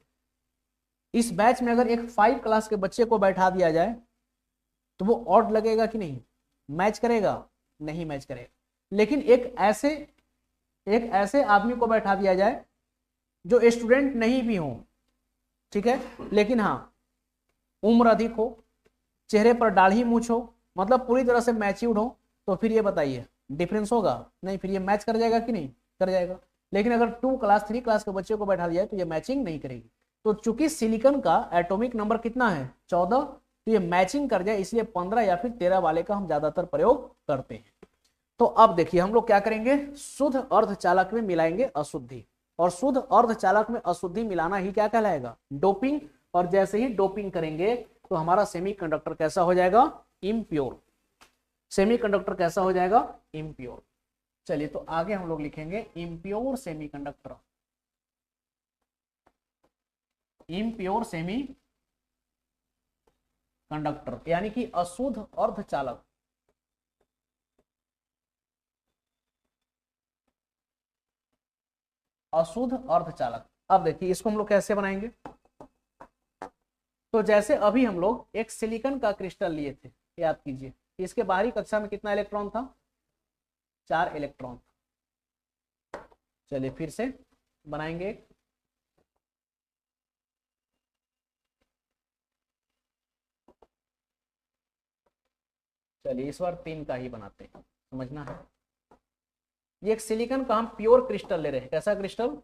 इस बैच में अगर एक 5 क्लास के बच्चे को बैठा दिया जाए तो वो ऑड लगेगा कि नहीं? मैच करेगा? नहीं मैच करेगा। लेकिन एक ऐसे आदमी को बैठा दिया जाए जो स्टूडेंट नहीं भी हो, ठीक है, लेकिन हाँ उम्र अधिक हो, चेहरे पर दाढ़ी मूछ हो, मतलब पूरी तरह से मैच्योर्ड हो, तो फिर ये बताइए डिफरेंस होगा? नहीं, फिर ये मैच कर जाएगा कि नहीं? कर जाएगा। लेकिन अगर 2 क्लास 3 क्लास के बच्चे को बैठा दिया जाए तो ये मैचिंग नहीं करेगी। तो चूंकि सिलिकॉन का एटॉमिक नंबर कितना है? 14, तो ये मैचिंग कर जाए इसलिए 15 या फिर 13 वाले का हम ज्यादातर प्रयोग करते हैं। तो अब देखिए हम लोग क्या करेंगे, शुद्ध अर्धचालक में मिलाएंगे अशुद्धि, और शुद्ध अर्धचालक में अशुद्धि मिलाना ही क्या कहलाएगा? डोपिंग। और जैसे ही डोपिंग करेंगे तो हमारा सेमीकंडक्टर कैसा हो जाएगा? इम्प्योर। सेमीकंडक्टर कैसा हो जाएगा? इम्प्योर। चलिए तो आगे हम लोग लिखेंगे impure semiconductor. Impure semi conductor यानी कि अशुद्ध अर्धचालक। अशुद्ध अर्धचालक। अब देखिए इसको हम लोग कैसे बनाएंगे। तो जैसे अभी हम लोग एक सिलिकॉन का क्रिस्टल लिए थे, याद कीजिए, इसके बाहरी कक्षा में कितना इलेक्ट्रॉन था? 4 इलेक्ट्रॉन। चलिए फिर से बनाएंगे। चलिए इस बार 3 का ही बनाते हैं, समझना है। ये एक सिलिकॉन का हम प्योर क्रिस्टल ले रहे हैं। कैसा क्रिस्टल?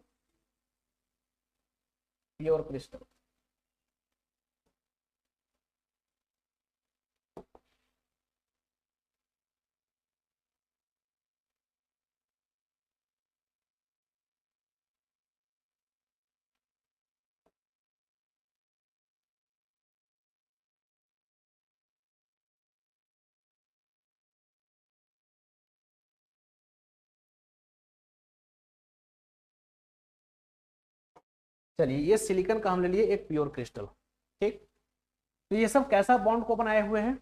Pure crystal. चलिए ये सिलिकॉन का हम ले लिए एक प्योर क्रिस्टल, ठीक। तो ये सब कैसा बॉन्ड को बनाए हुए हैं?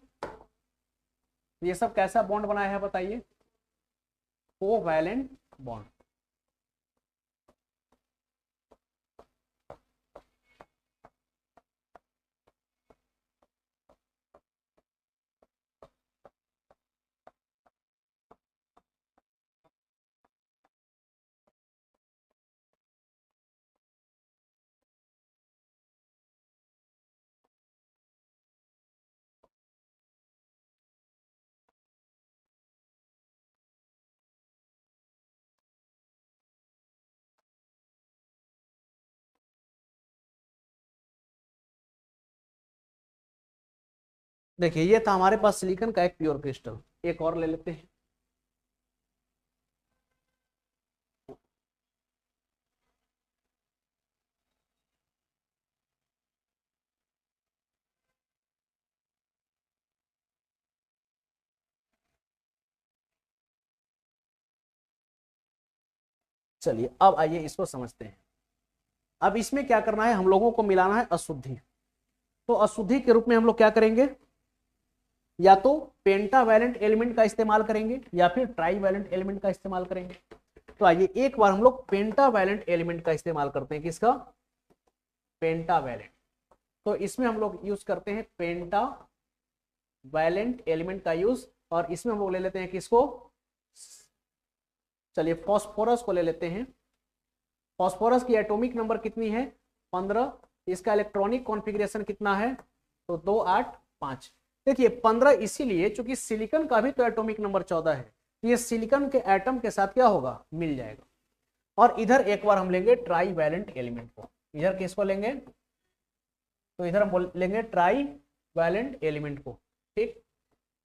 ये सब कैसा बॉन्ड बनाया है बताइए? Covalent bond. देखिए ये था हमारे पास सिलिकॉन का एक प्योर क्रिस्टल। एक और ले लेते हैं। चलिए अब आइए इसको समझते हैं। अब इसमें क्या करना है, हम लोगों को मिलाना है अशुद्धि। तो अशुद्धि के रूप में हम लोग क्या करेंगे, या तो पेंटावैलेंट एलिमेंट का इस्तेमाल करेंगे या फिर ट्राईवैलेंट एलिमेंट का इस्तेमाल करेंगे। तो आइए एक बार हम लोग पेंटावैलेंट एलिमेंट का इस्तेमाल करते हैं। किसका, पेंटावैलेंट। तो इसमें हम लोग यूज करते हैं पेंटावैलेंट एलिमेंट का यूज, और इसमें हम लोग ले लेते हैं किसको, चलिए फास्फोरस को ले लेते हैं। फास्फोरस की एटॉमिक नंबर कितनी है, 15। इसका इलेक्ट्रॉनिक कॉन्फ़िगरेशन कितना है, तो 2 8 5। देखिए 15 इसीलिए चूंकि सिलिकॉन का भी तो एटॉमिक नंबर 14 है, ये सिलिकॉन के एटम के साथ क्या होगा, मिल जाएगा। और इधर एक बार हम लेंगे ट्राईवैलेंट एलिमेंट को, इधर किसको लेंगे, तो इधर हम लेंगे ट्राईवैलेंट एलिमेंट को। ठीक,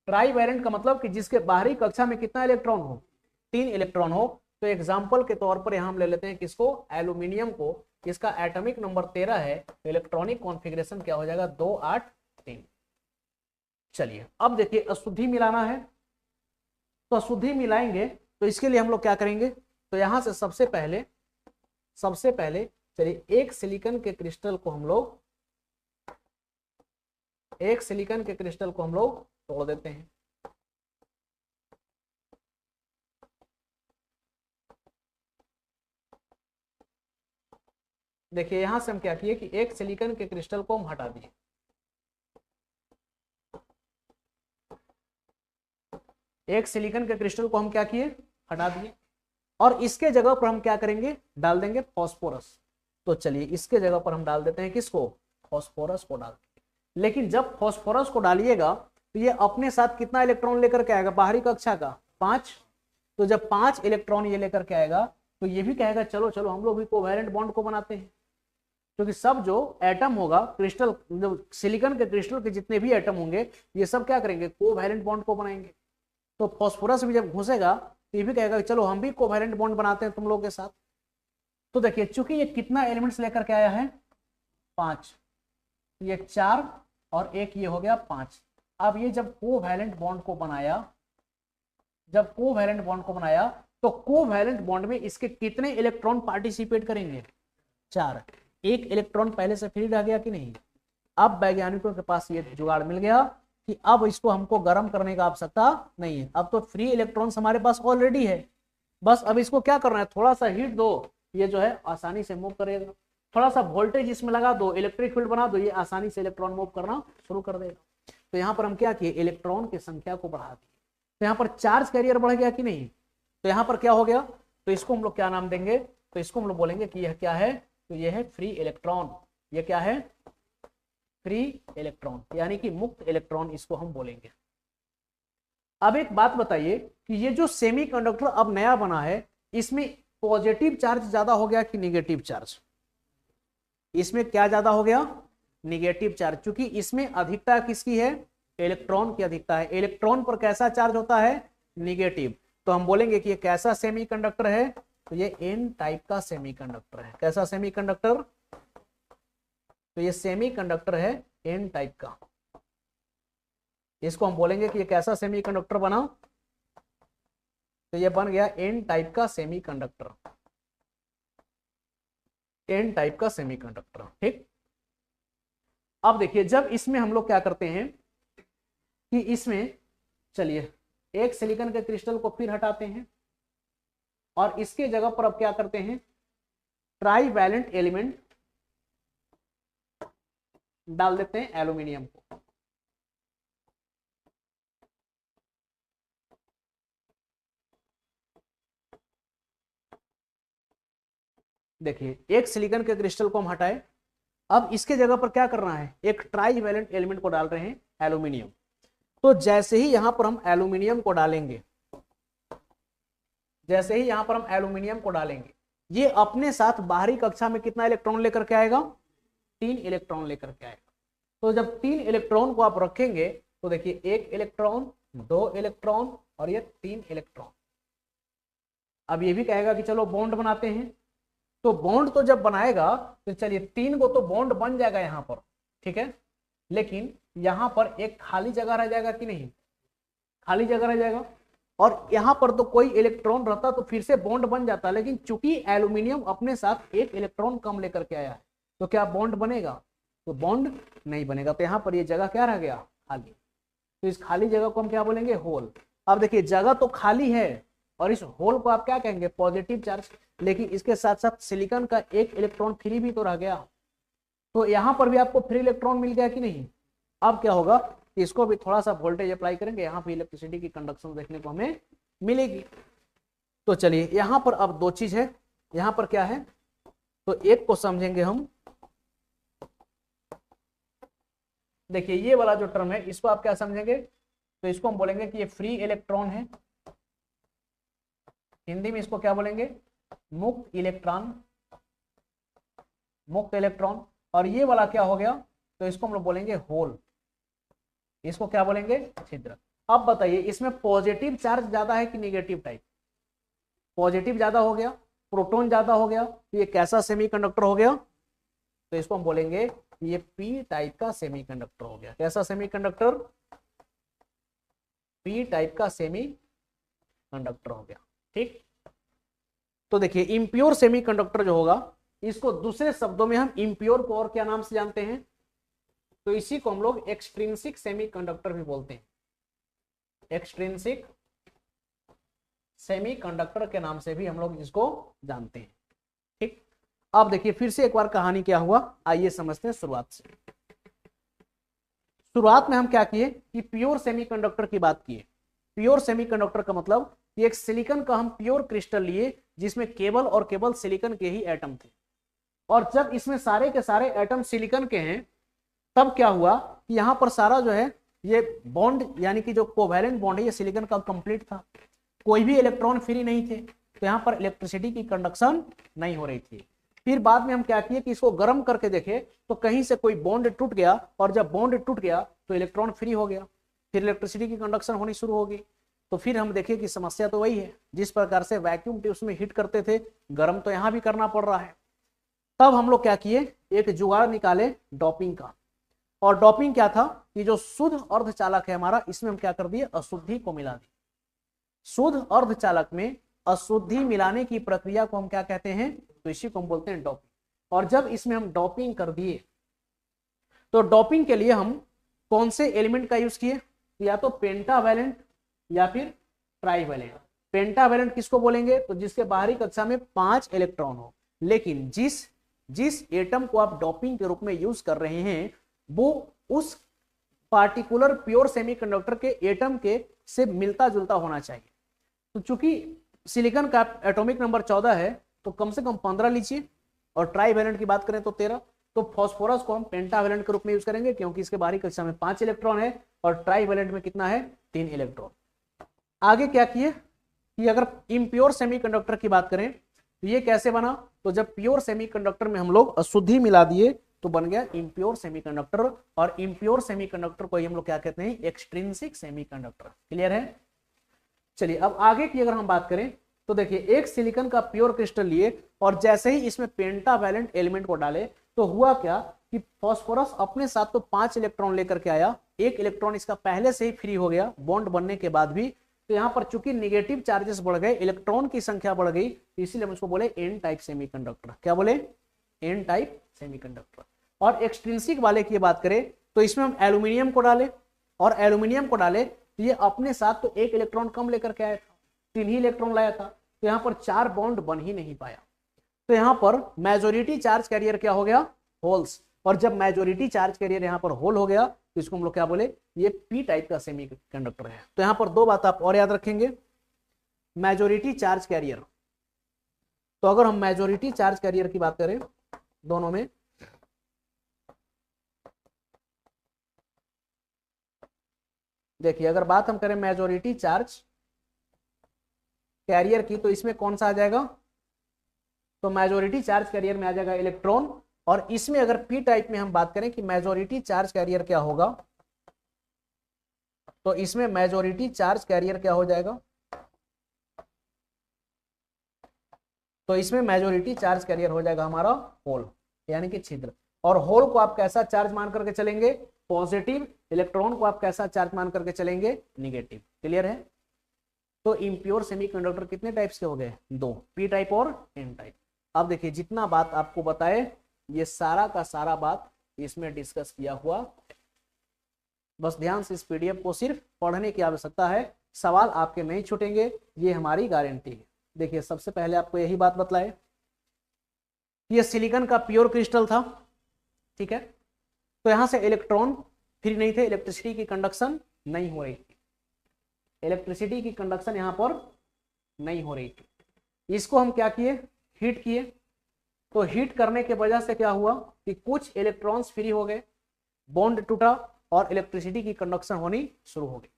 ट्राईवैलेंट का मतलब कि जिसके बाहरी कक्षा में कितना इलेक्ट्रॉन हो, 3 इलेक्ट्रॉन हो। तो एग्जाम्पल के तौर पर यहां हम ले लेते हैं किसको, एल्यूमिनियम को। इसका एटॉमिक नंबर 13 है, तो इलेक्ट्रॉनिक कॉन्फ़िगरेशन क्या हो जाएगा, 2 8 3। चलिए अब देखिए अशुद्धि मिलाना है, तो अशुद्धि मिलाएंगे तो इसके लिए हम लोग क्या करेंगे, तो यहां से सबसे पहले चलिए एक सिलिकॉन के क्रिस्टल को हम लोग तोड़ देते हैं। देखिए यहां से हम क्या किए कि एक सिलिकॉन के क्रिस्टल को हम हटा दिए। एक सिलिकॉन के क्रिस्टल को हम क्या किए, हटा दिए, और इसके जगह पर हम क्या करेंगे, डाल देंगे फास्फोरस। तो चलिए इसके जगह पर हम डाल देते हैं किसको, फास्फोरस को डाल देंगे। लेकिन जब फास्फोरस को डालिएगा तो ये अपने साथ कितना इलेक्ट्रॉन लेकर के आएगा, बाहरी कक्षा का 5। तो जब 5 इलेक्ट्रॉन ये लेकर के आएगा तो ये भी कहेगा चलो चलो हम लोग भी कोवैलेंट बॉन्ड को बनाते हैं। क्योंकि सब जो एटम होगा क्रिस्टल, जो सिलिकॉन के क्रिस्टल के जितने भी एटम होंगे ये सब क्या करेंगे, कोवैलेंट बॉन्ड को बनाएंगे। तो फास्फोरस भी जब घुसेगा तो ये भी कहेगा चलो हम भी कोवैलेंट बॉन्ड बनाते हैं तुम लोग के साथ। तो देखिए चूंकि ये कितना एलिमेंट्स लेकर के आया है, 5, ये 4 और एक ये हो गया 5। अब ये जब कोवैलेंट बॉन्ड को बनाया, तो कोवैलेंट बॉन्ड में इसके कितने इलेक्ट्रॉन पार्टिसिपेट करेंगे, 4। एक इलेक्ट्रॉन पहले से फ्री रह गया कि नहीं। अब वैज्ञानिकों के पास ये जुगाड़ मिल गया कि अब इसको हमको गर्म करने का आवश्यकता नहीं है, अब तो फ्री इलेक्ट्रॉन्स हमारे पास ऑलरेडी है। बस अब इसको क्या करना है, थोड़ा सा हीट दो, ये जो है आसानी से मूव करेगा। थोड़ा सा वोल्टेज इसमें लगा दो, इलेक्ट्रिक फील्ड बना दो, ये आसानी से इलेक्ट्रॉन मूव करना शुरू कर देगा। तो यहाँ पर हम क्या किए, इलेक्ट्रॉन की संख्या को बढ़ा दिए। तो यहाँ पर चार्ज कैरियर बढ़ गया कि नहीं, तो यहाँ पर क्या हो गया, तो इसको हम लोग क्या नाम देंगे, तो इसको हम लोग बोलेंगे कि यह क्या है, तो यह है फ्री इलेक्ट्रॉन। यह क्या है, फ्री इलेक्ट्रॉन, यानी कि मुक्त इलेक्ट्रॉन इसको हम बोलेंगे। अब एक बात बताइए कि ये जो सेमीकंडक्टर अब नया बना है, इसमें पॉजिटिव चार्ज ज्यादा हो गया कि निगेटिव चार्ज, इसमें क्या ज्यादा हो गया, निगेटिव चार्ज। क्योंकि इसमें अधिकता किसकी है, इलेक्ट्रॉन की अधिकता है। इलेक्ट्रॉन पर कैसा चार्ज होता है, निगेटिव। तो हम बोलेंगे कि ये कैसा सेमीकंडक्टर है, तो ये एन टाइप का सेमीकंडक्टर है। कैसा सेमीकंडक्टर, तो ये सेमीकंडक्टर है एन टाइप का। इसको हम बोलेंगे कि ये कैसा सेमीकंडक्टर बना, तो ये बन गया एन टाइप का सेमीकंडक्टर, एन टाइप का सेमीकंडक्टर। ठीक, अब देखिए जब इसमें हम लोग क्या करते हैं कि इसमें चलिए एक सिलिकॉन के क्रिस्टल को फिर हटाते हैं और इसके जगह पर अब क्या करते हैं, ट्राईवैलेंट एलिमेंट डाल देते हैं एल्यूमिनियम को। देखिए एक सिलिकॉन के क्रिस्टल को हम हटाए, अब इसके जगह पर क्या करना है, एक ट्राईवैलेंट एलिमेंट को डाल रहे हैं एल्यूमिनियम। तो जैसे ही यहां पर हम एल्यूमिनियम को डालेंगे, ये अपने साथ बाहरी कक्षा में कितना इलेक्ट्रॉन लेकर के आएगा, 3 इलेक्ट्रॉन लेकर के आएगा। तो जब 3 इलेक्ट्रॉन को आप रखेंगे तो देखिए 1 इलेक्ट्रॉन, 2 इलेक्ट्रॉन और ये 3 इलेक्ट्रॉन। अब ये भी कहेगा कि चलो बॉन्ड बनाते हैं। तो बॉन्ड तो जब बनाएगा तो चलिए 3 को तो बॉन्ड बन जाएगा यहां पर, ठीक है, लेकिन यहां पर एक खाली जगह रह जाएगा कि नहीं, खाली जगह रह जाएगा। और यहाँ पर तो कोई इलेक्ट्रॉन रहता तो फिर से बॉन्ड बन जाता, लेकिन चूंकि एल्यूमिनियम अपने साथ एक इलेक्ट्रॉन कम लेकर के आया है तो क्या बॉन्ड बनेगा? तो बॉन्ड नहीं बनेगा। तो यहाँ पर ये जगह क्या रह गया? खाली। तो इस खाली जगह को हम क्या बोलेंगे? होल। अब देखिए जगह तो खाली है और इस होल को आप क्या कहेंगे? Positive charge. लेकिन इसके साथ साथ सिलिकॉन का एक इलेक्ट्रॉन फ्री भी तो रह गया, तो यहाँ पर भी आपको फ्री इलेक्ट्रॉन मिल गया कि नहीं? अब क्या होगा? इसको भी थोड़ा सा वोल्टेज अप्लाई करेंगे, यहाँ पे इलेक्ट्रिसिटी की कंडक्शन देखने को हमें मिलेगी। तो चलिए यहाँ पर अब दो चीज है, यहाँ पर क्या है? तो एक को समझेंगे हम, देखिए ये वाला जो टर्म है इसको आप क्या समझेंगे? तो इसको हम बोलेंगे कि ये फ्री इलेक्ट्रॉन है, हिंदी में इसको क्या बोलेंगे? मुक्त इलेक्ट्रॉन, मुक्त इलेक्ट्रॉन। और ये वाला क्या हो गया? तो इसको हम लोग बोलेंगे होल, इसको क्या बोलेंगे? छिद्र। अब बताइए इसमें पॉजिटिव चार्ज ज्यादा है कि नेगेटिव टाइप? पॉजिटिव ज्यादा हो गया, प्रोटॉन ज्यादा हो गया, तो ये कैसा सेमीकंडक्टर हो गया? तो इसको हम बोलेंगे ये पी टाइप का सेमीकंडक्टर हो गया। कैसा सेमीकंडक्टर? पी टाइप का सेमीकंडक्टर हो गया। ठीक, तो देखिए इम्प्योर सेमीकंडक्टर जो होगा, इसको दूसरे शब्दों में हम इम्प्योर को और क्या नाम से जानते हैं? तो इसी को हम लोग एक्सट्रिंसिक सेमीकंडक्टर भी बोलते हैं, एक्सट्रिंसिक सेमीकंडक्टर के नाम से भी हम लोग इसको जानते हैं। ठीक, अब देखिए फिर से एक बार कहानी क्या हुआ, आइए समझते हैं शुरुआत से। शुरुआत में हम क्या किए कि प्योर सेमीकंडक्टर की बात किए। प्योर सेमीकंडक्टर का मतलब कि एक सिलिकॉन का हम प्योर क्रिस्टल लिए जिसमें केवल और केवल सिलिकॉन के ही एटम थे, और जब इसमें सारे के सारे एटम सिलिकॉन के हैं तब क्या हुआ कि यहाँ पर सारा जो है ये बॉन्ड यानी कि जो कोवैलेंट बॉन्ड है ये सिलिकॉन का कंप्लीट था, कोई भी इलेक्ट्रॉन फ्री नहीं थे, तो यहाँ पर इलेक्ट्रिसिटी की कंडक्शन नहीं हो रही थी। फिर बाद में हम क्या किए कि इसको गर्म करके देखे तो कहीं से कोई बॉन्ड टूट गया, और जब बॉन्ड टूट गया तो इलेक्ट्रॉन फ्री हो गया, फिर इलेक्ट्रिसिटी की कंडक्शन होनी शुरू हो गई। तो फिर हम देखे कि समस्या तो वही है, जिस प्रकार से वैक्यूम ट्यूब्स में हीट करते थे, गर्म तो यहाँ भी करना पड़ रहा है। तब हम लोग क्या किए, एक जुगाड़ निकाले डोपिंग का। और डोपिंग क्या था कि जो शुद्ध अर्धचालक है हमारा, इसमें हम क्या कर दिए? अशुद्धि को मिला दिए। शुद्ध अर्धचालक में अशुद्धि मिलाने की प्रक्रिया को हम क्या कहते हैं? तो इसी को हम बोलते हैं डोपिंग। और जब इसमें हम डोपिंग कर दिए तो डोपिंग के लिए हम कौन से एलिमेंट का यूज किए? या तो पेंटावैलेंट या फिर ट्राइवैलेंट। पेंटावैलेंट किसको बोलेंगे? तो जिसके बाहरी कक्षा में 5 इलेक्ट्रॉन हो, लेकिन जिस एटम को आप डोपिंग के रूप में यूज कर रहे हैं वो उस पार्टिकुलर प्योर सेमीकंडक्टर के एटम के से मिलता जुलता होना चाहिए। तो चूंकि सिलिकॉन का एटॉमिक नंबर 14 है तो कम से कम 15 लीजिए, और ट्राइवैलेंट की बात करें तो 13। तो फास्फोरस को हम पेंटावैलेंट के रूप में यूज करेंगे क्योंकि इसके बाहरी कक्षा में 5 इलेक्ट्रॉन है, और ट्राइवैलेंट में कितना है? 3 इलेक्ट्रॉन। आगे क्या किए कि अगर इम्प्योर सेमीकंडक्टर की बात करें तो ये कैसे बना? तो जब प्योर सेमीकंडक्टर में हम लोग अशुद्धि मिला दिए तो बन गया इम्प्योर सेमीकंडक्टर, और इम्प्योर सेमीकंडक्टर को हम लोग क्या कहते हैं? Extrinsic semiconductor. क्लियर है? चलिए अब आगे की अगर हम बात करें तो देखिए एक सिलिकॉन का प्योर क्रिस्टल लिए और जैसे ही इसमें पेंटावैलेंट एलिमेंट को डाले तो हुआ क्या कि फास्फोरस अपने साथ तो 5 इलेक्ट्रॉन लेकर के आया, एक इलेक्ट्रॉन इसका पहले से ही फ्री हो गया बॉन्ड बनने के बाद भी। तो यहाँ पर चूंकि नेगेटिव चार्जेस बढ़ गए, इलेक्ट्रॉन की संख्या बढ़ गई, इसीलिए हम इसको बोले एन टाइप सेमीकंडक्टर। क्या बोले? N type semiconductor. और एक्सट्रिंसिक वाले की बात करें तो इसमें हम एल्यूमिनियम को डाले, और एल्यूमिनियम को डाले तो ये अपने साथ तो एक इलेक्ट्रॉन कम लेकर के आया था, 3 ही इलेक्ट्रॉन लाया था, तो यहाँ पर 4 बॉन्ड बन ही नहीं पाया। तो यहाँ पर मेजोरिटी चार्ज कैरियर क्या हो गया? होल्स। और जब मेजोरिटी चार्ज कैरियर यहाँ पर होल हो गया तो इसको हम लोग क्या बोले? ये पी टाइप का सेमीकंडक्टर है। तो यहाँ पर 2 बात आप और याद रखेंगे, मेजोरिटी चार्ज कैरियर। तो अगर हम मेजोरिटी चार्ज कैरियर की बात करें दोनों में, देखिए अगर बात हम करें मेजोरिटी चार्ज कैरियर की तो इसमें कौन सा आ जाएगा? तो मेजोरिटी चार्ज कैरियर में आ जाएगा इलेक्ट्रॉन। और इसमें अगर पी टाइप में हम बात करें कि मेजोरिटी चार्ज कैरियर क्या होगा, तो इसमें मेजोरिटी चार्ज कैरियर क्या हो जाएगा? तो इसमें मेजोरिटी चार्ज कैरियर हो जाएगा हमारा होल, यानी कि छिद्र। और होल को आप कैसा चार्ज मान करके चलेंगे? पॉजिटिव। इलेक्ट्रॉन को आप कैसा चार्ज मान करके चलेंगे? निगेटिव। क्लियर है? तो इम्प्योर सेमीकंडक्टर कितने टाइप्स के हो गए? 2, पी टाइप और एन टाइप। अब देखिए जितना बात आपको बताए ये सारा का सारा बात इसमें डिस्कस किया हुआ, बस ध्यान से इस पीडीएफ को सिर्फ पढ़ने की आवश्यकता है, सवाल आपके नहीं छूटेंगे, ये हमारी गारंटी है। देखिए सबसे पहले आपको यही बात बतलाए, ये सिलिकॉन का प्योर क्रिस्टल था, ठीक है। तो यहां से इलेक्ट्रॉन फ्री नहीं थे, इलेक्ट्रिसिटी की कंडक्शन नहीं हो रही थी, इलेक्ट्रिसिटी की कंडक्शन यहां पर नहीं हो रही थी। इसको हम क्या किए? हीट किए। तो हीट करने के वजह से क्या हुआ कि कुछ इलेक्ट्रॉन्स फ्री हो गए, बॉन्ड टूटा और इलेक्ट्रिसिटी की कंडक्शन होनी शुरू हो गई।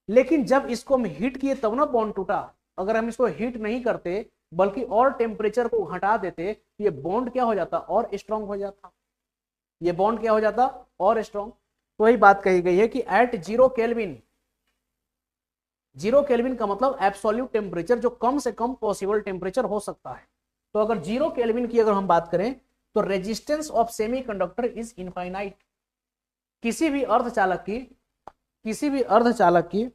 लेकिन जब इसको हम हीट किए तब ना बॉन्ड टूटा। अगर हम इसको हीट नहीं करते बल्कि और टेम्परेचर को घटा देते, ये बॉन्ड क्या हो जाता? और स्ट्रांग हो जाता। ये बॉन्ड क्या हो जाता? और स्ट्रांग। तो वही बात कही गई है कि एट 0 केल्विन, 0 केल्विन का मतलब एब्सोल्यूट टेम्परेचर, जो कम से कम पॉसिबल टेम्परेचर हो सकता है। तो अगर 0 केल्विन की अगर हम बात करें तो resistance of semiconductor is infinite. किसी भी अर्धचालक की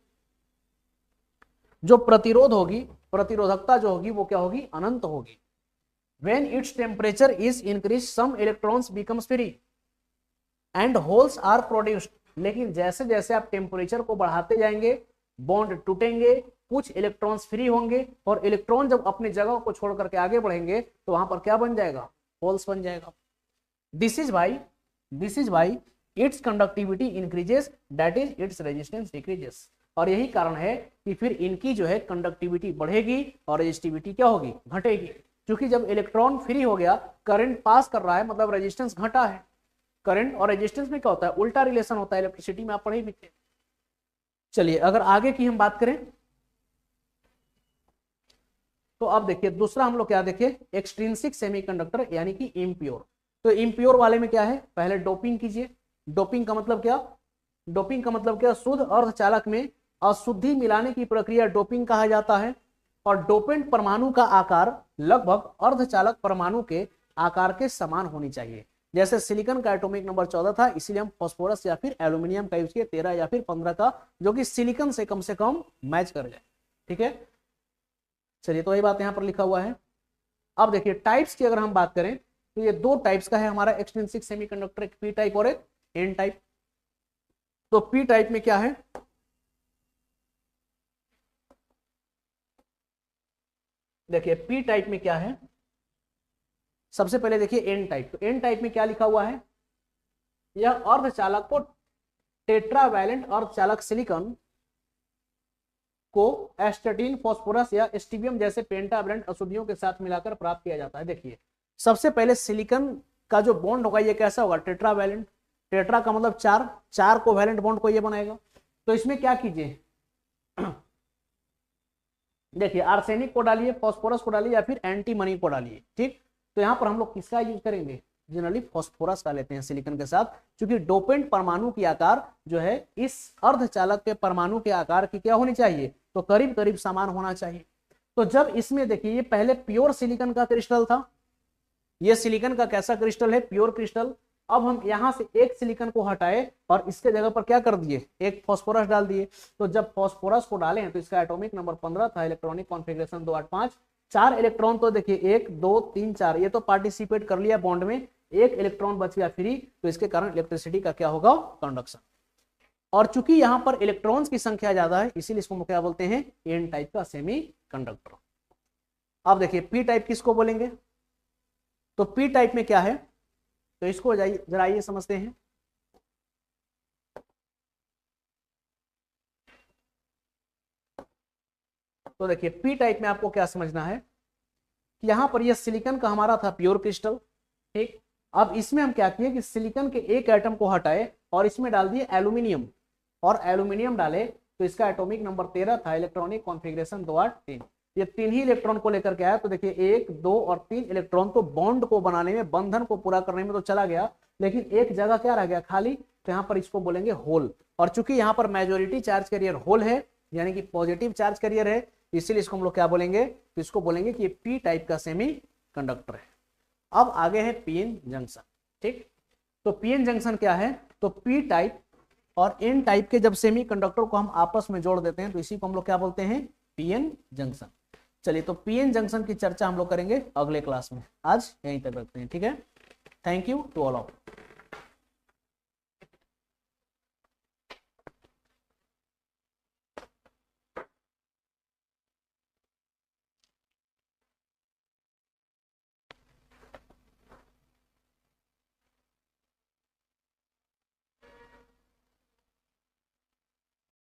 जो प्रतिरोध होगी, प्रतिरोधकता जो होगी वो क्या होगी? अनंत होगी। When its temperature is increased, some electrons becomes free and holes are produced। लेकिन जैसे जैसे आप टेम्परेचर को बढ़ाते जाएंगे बॉन्ड टूटेंगे, कुछ इलेक्ट्रॉन्स फ्री होंगे और इलेक्ट्रॉन जब अपनी जगह को छोड़ करके आगे बढ़ेंगे तो वहां पर क्या बन जाएगा? होल्स बन जाएगा। This is why it's conductivity increases, that is its resistance decreases. और यही कारण है कि फिर इनकी जो है कंडक्टिविटी बढ़ेगी और रेजिस्टिविटी क्या होगी? घटेगी। क्योंकि जब इलेक्ट्रॉन फ्री हो गया, करंट पास कर रहा है, मतलब रेजिस्टेंस घटा है। करंट और रेजिस्टेंस में क्या होता है? उल्टा रिलेशन होता है, इलेक्ट्रिसिटी में आप पढ़े भी थे। चलिए अगर आगे की हम बात करें तो अब देखिए दूसरा हम लोग क्या देखें? एक्सट्रिंसिक सेमीकंडक्टर यानी कि इम्प्योर। तो इम्प्योर वाले में क्या है? पहले डोपिंग कीजिए। डोपिंग का मतलब क्या? डोपिंग का मतलब क्या? शुद्ध अर्धचालक में अशुद्धि मिलाने की प्रक्रिया डोपिंग कहा जाता है। और डोपेंट परमाणु का आकार लगभग अर्धचालक परमाणु के आकार के समान होनी चाहिए। जैसे सिलिकॉन का एटॉमिक नंबर 14 था, इसीलिए हम फास्फोरस या फिर एल्यूमिनियम का यूज किए 13 या फिर 15 का, जो कि सिलिकॉन से कम मैच कर जाए, ठीक है। चलिए तो वही बात यहाँ पर लिखा हुआ है। अब देखिए टाइप्स की अगर हम बात करें तो ये 2 टाइप्स का है हमारा एक्सट्रिंसिक सेमीकंडक्टर, एक पी टाइप और एक एन टाइप। तो पी टाइप में क्या है? देखिए पी टाइप में क्या है, सबसे पहले देखिए एन टाइप। तो एन टाइप में क्या लिखा हुआ है? यह अर्धचालक को टेट्रावैलेंट अर्धचालक सिलिकॉन को एस्टेटिन, फास्फोरस या स्टीबियम जैसे पेंटावैलेंट अशुद्धियों के साथ मिलाकर प्राप्त किया जाता है। देखिए सबसे पहले सिलिकॉन का जो बॉन्ड होगा ये कैसा होगा? टेट्रावैलेंट। टेट्रा का मतलब 4 कोवैलेंट बॉन्ड को ये बनाएगा। तो इसमें क्या कीजिए, देखिए आर्सेनिक को डालिए, फास्फोरस को डालिए या फिर एंटीमनी को डालिए, ठीक। तो यहाँ पर हम लोग किसका यूज करेंगे? जनरली फास्फोरस का लेते हैं सिलिकॉन के साथ, क्योंकि डोपेंट परमाणु की आकार जो है इस अर्धचालक के परमाणु के आकार की क्या होनी चाहिए? तो करीब करीब समान होना चाहिए। तो जब इसमें देखिए ये पहले प्योर सिलिकॉन का क्रिस्टल था, ये सिलिकॉन का कैसा क्रिस्टल है? Pure crystal. अब हम यहां से एक सिलिकॉन को हटाए और इसके जगह पर क्या कर दिए? एक फास्फोरस डाल दिए। तो जब फास्फोरस को डाले हैं तो इसका एटॉमिक नंबर 15 था, इलेक्ट्रॉनिक कॉन्फ़िगरेशन 285, 4 इलेक्ट्रॉन। तो देखिए 1 2 3 4 ये तो पार्टिसिपेट कर लिया बॉन्ड में, एक इलेक्ट्रॉन बच गया फ्री, तो इसके कारण इलेक्ट्रिसिटी का क्या होगा? कंडक्शन। और चूंकि यहां पर इलेक्ट्रॉन्स की संख्या ज्यादा है इसीलिए इसको क्या बोलते हैं? एन टाइप का सेमी कंडक्टर। अब देखिए पी टाइप किसको बोलेंगे? तो पी टाइप में क्या है? तो इसको जरा ये समझते हैं। तो देखिए पी टाइप में आपको क्या समझना है कि यहां पर ये सिलिकॉन का हमारा था प्योर क्रिस्टल, ठीक। अब इसमें हम क्या किए कि सिलिकॉन के एक एटम को हटाए और इसमें डाल दिए एल्यूमिनियम, और एल्यूमिनियम डाले तो इसका एटॉमिक नंबर 13 था, इलेक्ट्रॉनिक कॉन्फ़िगरेशन 283। ये 3 ही इलेक्ट्रॉन को लेकर के आया। तो देखिए 1 2 और 3 इलेक्ट्रॉन तो बॉन्ड को बनाने में, बंधन को पूरा करने में तो चला गया, लेकिन एक जगह क्या रह गया? खाली। तो यहाँ पर इसको बोलेंगे होल। और चूंकि यहाँ पर मेजोरिटी चार्ज कैरियर होल है, यानी कि पॉजिटिव चार्ज कैरियर है, इसीलिए इसको हम लोग क्या बोलेंगे? तो इसको बोलेंगे कि ये पी टाइप का सेमी कंडक्टर है। अब आगे है पीएन जंक्शन, ठीक। तो पीएन जंक्शन क्या है? तो पी टाइप और एन टाइप के जब सेमी कंडक्टर को हम आपस में जोड़ देते हैं तो इसी को हम लोग क्या बोलते हैं? PN junction. चलिए, तो पीएन जंक्शन की चर्चा हम लोग करेंगे अगले क्लास में। आज यहीं तक रखते हैं, ठीक है। Thank you to all of.